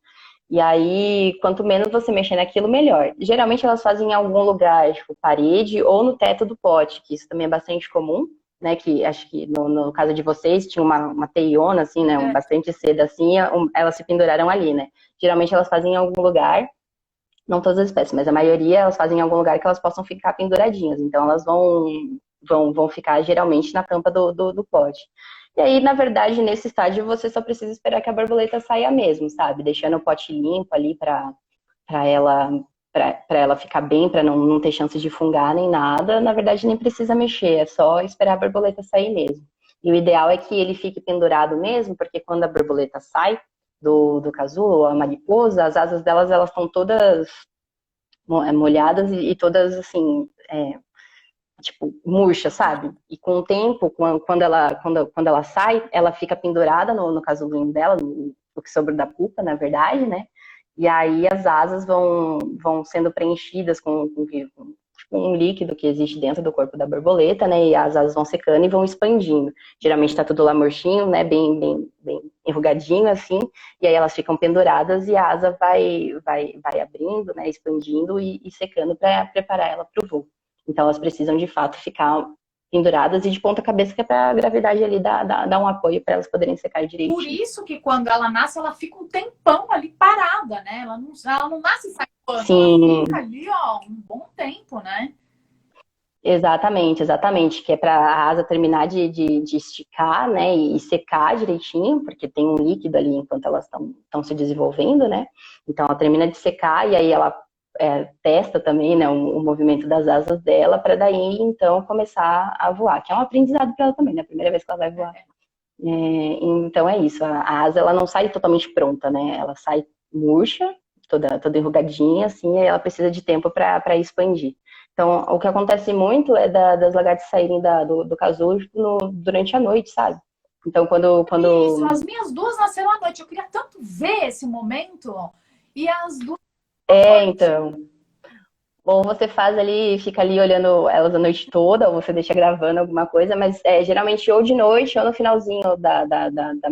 E aí, quanto menos você mexer naquilo, melhor. Geralmente elas fazem em algum lugar, tipo parede ou no teto do pote, que isso também é bastante comum, né? Que acho que no caso de vocês tinha uma teiona, assim, né? Bastante seda assim, elas se penduraram ali, né? Geralmente elas fazem em algum lugar, não todas as espécies, mas a maioria elas fazem em algum lugar que elas possam ficar penduradinhas. Então elas vão ficar geralmente na tampa do pote. E aí, na verdade, nesse estágio, você só precisa esperar que a borboleta saia mesmo, sabe? Deixando o pote limpo ali para ela ficar bem, para não ter chance de fungar nem nada. Na verdade, nem precisa mexer, é só esperar a borboleta sair mesmo. E o ideal é que ele fique pendurado mesmo, porque quando a borboleta sai do casulo, ou a mariposa, as asas delas, elas estão todas molhadas e todas, assim, tipo, murcha, sabe? E com o tempo, quando ela sai, ela fica pendurada no casulinho dela, no que sobra da pupa, na verdade, né? E aí as asas vão sendo preenchidas com tipo, um líquido que existe dentro do corpo da borboleta, né? E as asas vão secando e vão expandindo. Geralmente tá tudo lá murchinho, né? Bem enrugadinho, assim. E aí elas ficam penduradas e a asa vai abrindo, né? Expandindo e secando para preparar ela para o voo. Então, elas precisam, de fato, ficar penduradas e de ponta cabeça, que é para a gravidade ali dar um apoio para elas poderem secar direitinho. Por isso que quando ela nasce, ela fica um tempão ali parada, né? Ela não nasce e sai voando, Sim. ela fica ali, ó, um bom tempo, né? Exatamente, exatamente, que é para a asa terminar de esticar, né, e secar direitinho, porque tem um líquido ali enquanto elas estão se desenvolvendo, né, então ela termina de secar e aí ela testa também, né, o movimento das asas dela para daí, então, começar a voar, que é um aprendizado para ela também, né, a primeira vez que ela vai voar. Então é isso, a asa ela não sai totalmente pronta, né, ela sai murcha, toda enrugadinha, assim, e ela precisa de tempo para expandir. Então, o que acontece muito é das lagartas saírem do casulo durante a noite, sabe? Então, quando... Isso, as minhas duas nasceram à noite. Eu queria tanto ver esse momento. E as duas à noite. Então... Ou você faz ali, fica ali olhando elas a noite toda, ou você deixa gravando alguma coisa, mas geralmente ou de noite ou no finalzinho da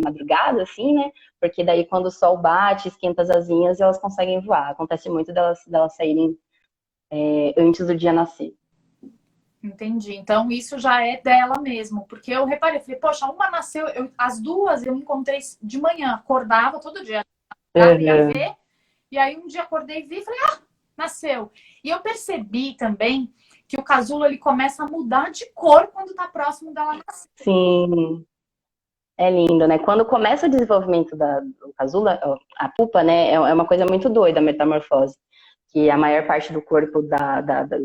madrugada, assim, né? Porque daí quando o sol bate, esquenta as asinhas, elas conseguem voar. Acontece muito delas saírem antes do dia nascer. Entendi. Então, isso já é dela mesmo. Porque eu reparei, falei, poxa, uma nasceu, as duas eu encontrei de manhã, acordava todo dia, ia ver, e aí um dia acordei e vi e falei, nasceu. E eu percebi também que o casulo ele começa a mudar de cor quando tá próximo dela nascer. Sim, é lindo, né? Quando começa o desenvolvimento do casulo, a pupa, né, é uma coisa muito doida a metamorfose. Que a maior parte do corpo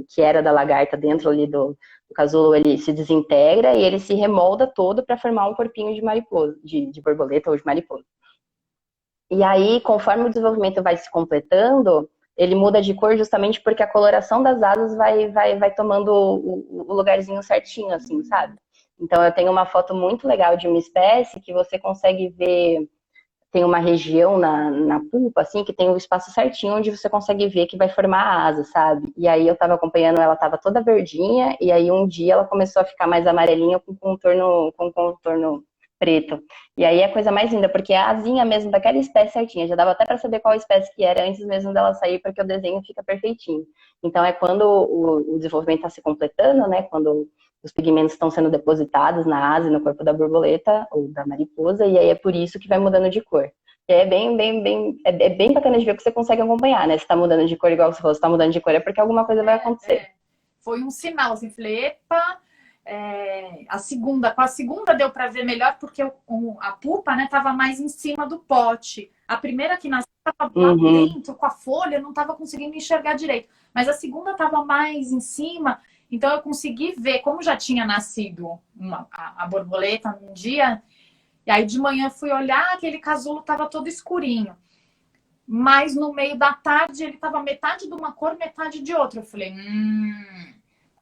que era da lagarta dentro ali do casulo, ele se desintegra e ele se remolda todo para formar um corpinho de mariposa, de borboleta ou de mariposa. E aí, conforme o desenvolvimento vai se completando, ele muda de cor justamente porque a coloração das asas vai tomando o lugarzinho certinho, assim, sabe? Então, eu tenho uma foto muito legal de uma espécie que você consegue ver, tem uma região na pulpa, assim, que tem o espaço certinho onde você consegue ver que vai formar a asa, sabe? E aí eu tava acompanhando, ela tava toda verdinha, e aí um dia ela começou a ficar mais amarelinha com contorno preto. E aí é a coisa mais linda, porque é a asinha mesmo daquela espécie certinha, já dava até para saber qual espécie que era antes mesmo dela sair, porque o desenho fica perfeitinho. Então é quando o desenvolvimento está se completando, né? Quando os pigmentos estão sendo depositados na asa e no corpo da borboleta ou da mariposa, e aí é por isso que vai mudando de cor. E é bem bacana de ver que você consegue acompanhar, né? Se tá mudando de cor igual você falou, se tá mudando de cor é porque alguma coisa vai acontecer. Foi um sinal, assim, falei, epa, com a segunda deu para ver melhor porque a pupa, né, tava mais em cima do pote. A primeira que nasceu tava lá dentro, com a folha, não tava conseguindo enxergar direito. Mas a segunda tava mais em cima, então eu consegui ver, como já tinha nascido a borboleta num dia, e aí de manhã eu fui olhar, aquele casulo tava todo escurinho. Mas no meio da tarde ele tava metade de uma cor, metade de outra. Eu falei,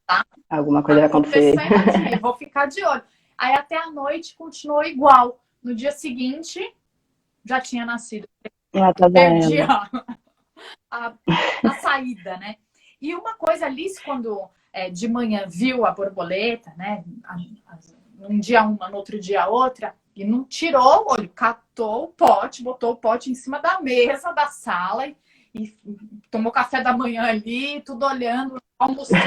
tá. Alguma coisa vai acontecer. Aqui, vou ficar de olho. Aí até a noite continuou igual. No dia seguinte, já tinha nascido. Perdi a saída, né? E uma coisa, Alice, quando de manhã viu a borboleta, né? Um dia uma, no outro dia outra, e não tirou o olho, catou o pote, botou o pote em cima da mesa da sala e tomou café da manhã ali, tudo olhando, almoçou,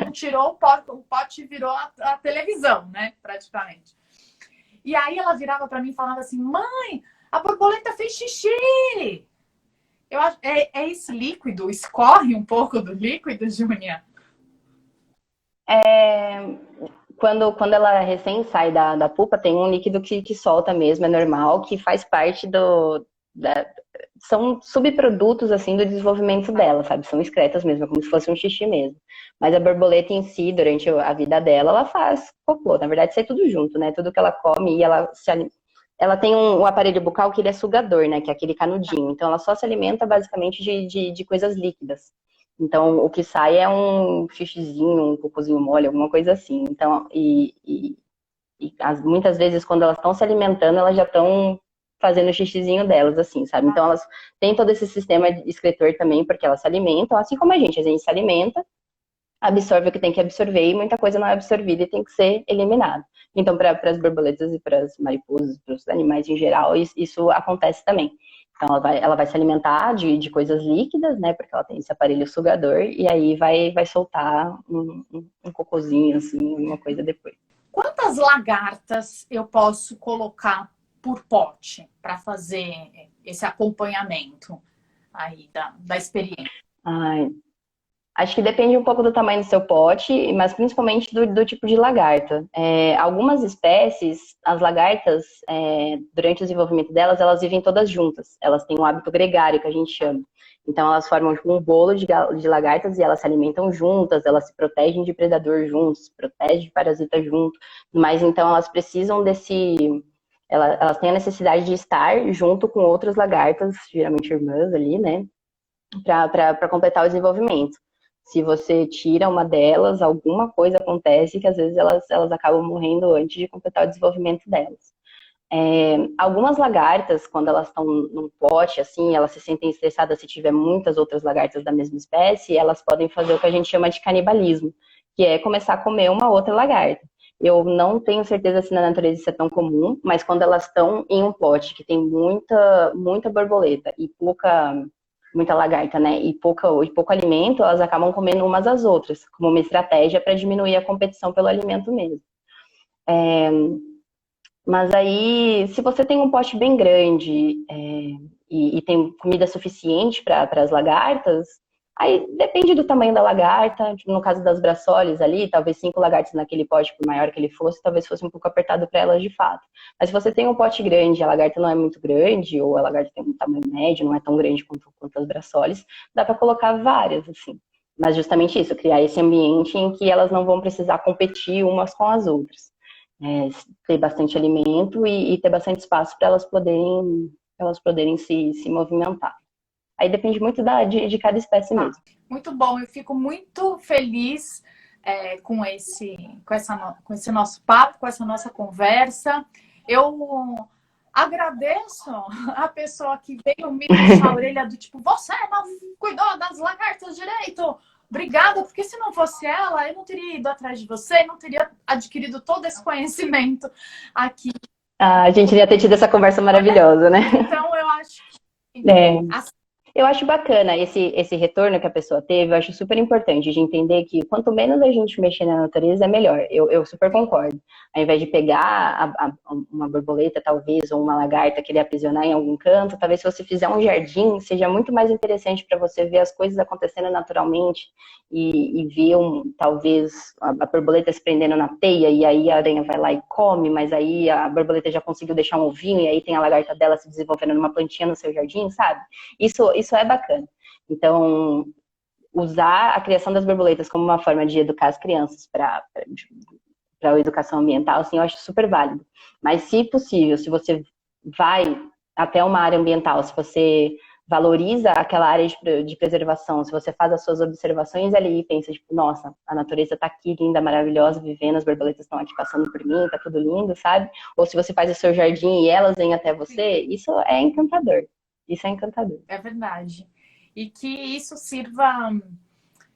não tirou o pote virou a televisão, né? Praticamente. E aí ela virava para mim e falava assim, mãe, a borboleta fez xixi! Eu acho, esse líquido? Escorre um pouco do líquido, Júnia? Quando ela recém sai da pupa, tem um líquido que solta mesmo, é normal, que faz parte são subprodutos, assim, do desenvolvimento dela, sabe? São excretas mesmo, como se fosse um xixi mesmo. Mas a borboleta em si, durante a vida dela, ela faz cocô. Na verdade, sai tudo junto, né? Tudo que ela come e ela tem um aparelho bucal que ele é sugador, né? Que é aquele canudinho. Então, ela só se alimenta, basicamente, de coisas líquidas. Então, o que sai é um xixizinho, um cocôzinho mole, alguma coisa assim. Então, muitas vezes, quando elas estão se alimentando, elas já estão fazendo o xixizinho delas, assim, sabe? Então, elas têm todo esse sistema de excretor também, porque elas se alimentam, assim como a gente se alimenta, absorve o que tem que absorver e muita coisa não é absorvida e tem que ser eliminada. Então, para as borboletas e para as mariposas, para os animais em geral, isso acontece também. Então ela vai se alimentar de coisas líquidas, né? Porque ela tem esse aparelho sugador, e aí vai soltar um cocôzinho, assim, uma coisa depois. Quantas lagartas eu posso colocar por pote para fazer esse acompanhamento aí da experiência? Ai, acho que depende um pouco do tamanho do seu pote, mas principalmente do tipo de lagarta. Algumas espécies, as lagartas, durante o desenvolvimento delas, elas vivem todas juntas. Elas têm um hábito gregário, que a gente chama. Então, elas formam tipo, um bolo de lagartas e elas se alimentam juntas, elas se protegem de predador juntos, se protegem de parasita junto. Mas, então, elas precisam desse... Elas têm a necessidade de estar junto com outras lagartas, geralmente irmãs ali, né? Para completar o desenvolvimento. Se você tira uma delas, alguma coisa acontece que às vezes elas acabam morrendo antes de completar o desenvolvimento delas. Algumas lagartas, quando elas estão num pote, assim, elas se sentem estressadas se tiver muitas outras lagartas da mesma espécie, elas podem fazer o que a gente chama de canibalismo, que é começar a comer uma outra lagarta. Eu não tenho certeza se na natureza isso é tão comum, mas quando elas estão em um pote que tem muita borboleta e muita lagarta, né, e pouco alimento, elas acabam comendo umas às outras, como uma estratégia para diminuir a competição pelo alimento mesmo. Mas aí, se você tem um pote bem grande e tem comida suficiente para as lagartas, aí depende do tamanho da lagarta. Tipo, no caso das braçoles ali, talvez 5 lagartas naquele pote, por maior que ele fosse, talvez fosse um pouco apertado para elas de fato. Mas se você tem um pote grande e a lagarta não é muito grande, ou a lagarta tem um tamanho médio, não é tão grande quanto as braçoles, dá para colocar várias, assim. Mas justamente isso, criar esse ambiente em que elas não vão precisar competir umas com as outras. Ter bastante alimento e ter bastante espaço para elas poderem se movimentar. Aí depende muito de cada espécie mesmo. Muito bom, eu fico muito feliz com esse nosso papo, com essa nossa conversa. Eu agradeço a pessoa que veio me puxar a orelha do tipo, você não cuidou das lagartas direito. Obrigada, porque se não fosse ela, eu não teria ido atrás de você, não teria adquirido todo esse conhecimento aqui. A gente ia ter tido essa conversa maravilhosa, né? Então, eu acho que eu acho bacana esse retorno que a pessoa teve, eu acho super importante de entender que quanto menos a gente mexer na natureza, é melhor. Eu super concordo. Ao invés de pegar uma borboleta, talvez, ou uma lagarta, querer aprisionar em algum canto, talvez se você fizer um jardim, seja muito mais interessante para você ver as coisas acontecendo naturalmente e ver, talvez, a borboleta se prendendo na teia, e aí a aranha vai lá e come, mas aí a borboleta já conseguiu deixar um ovinho, e aí tem a lagarta dela se desenvolvendo numa plantinha no seu jardim, sabe? Isso é bacana. Então, usar a criação das borboletas como uma forma de educar as crianças para a educação ambiental, assim, eu acho super válido. Mas, se possível, se você vai até uma área ambiental, se você valoriza aquela área de preservação, se você faz as suas observações ali e pensa, tipo, nossa, a natureza tá aqui, linda, maravilhosa, vivendo, as borboletas estão aqui passando por mim, tá tudo lindo, sabe? Ou se você faz o seu jardim e elas vêm até você, isso é encantador. Isso é encantador. É verdade. E que isso sirva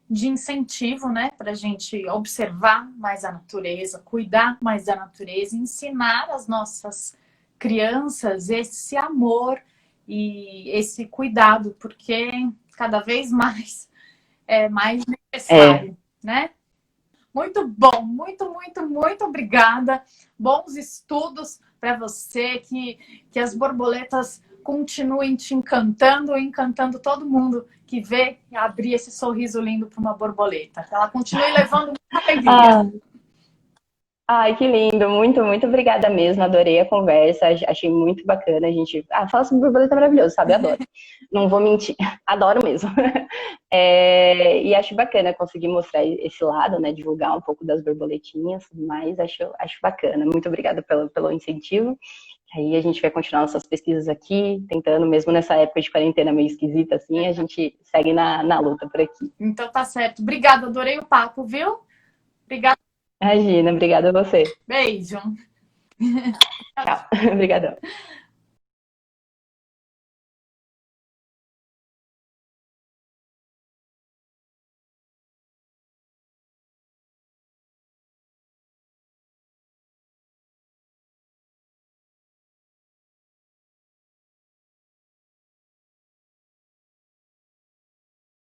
de incentivo, né, para a gente observar mais a natureza, cuidar mais da natureza, ensinar as nossas crianças esse amor e esse cuidado, porque cada vez mais é mais necessário, né? Muito bom, muito obrigada. Bons estudos para você, que as borboletas continuem te encantando, encantando todo mundo que vê abrir esse sorriso lindo para uma borboleta. Que ela continue levando muita alegria. Ai, que lindo. Muito obrigada mesmo. Adorei a conversa. Achei muito bacana. A gente fala sobre borboleta maravilhoso, sabe? Adoro. Não vou mentir. Adoro mesmo. E acho bacana conseguir mostrar esse lado, né? Divulgar um pouco das borboletinhas, mas acho bacana. Muito obrigada pelo incentivo. Aí a gente vai continuar nossas pesquisas aqui, tentando, mesmo nessa época de quarentena meio esquisita, assim, a gente segue na luta por aqui. Então tá certo. Obrigada, adorei o papo, viu? Obrigada. Imagina, obrigada a você. Beijo. Tchau. Obrigadão.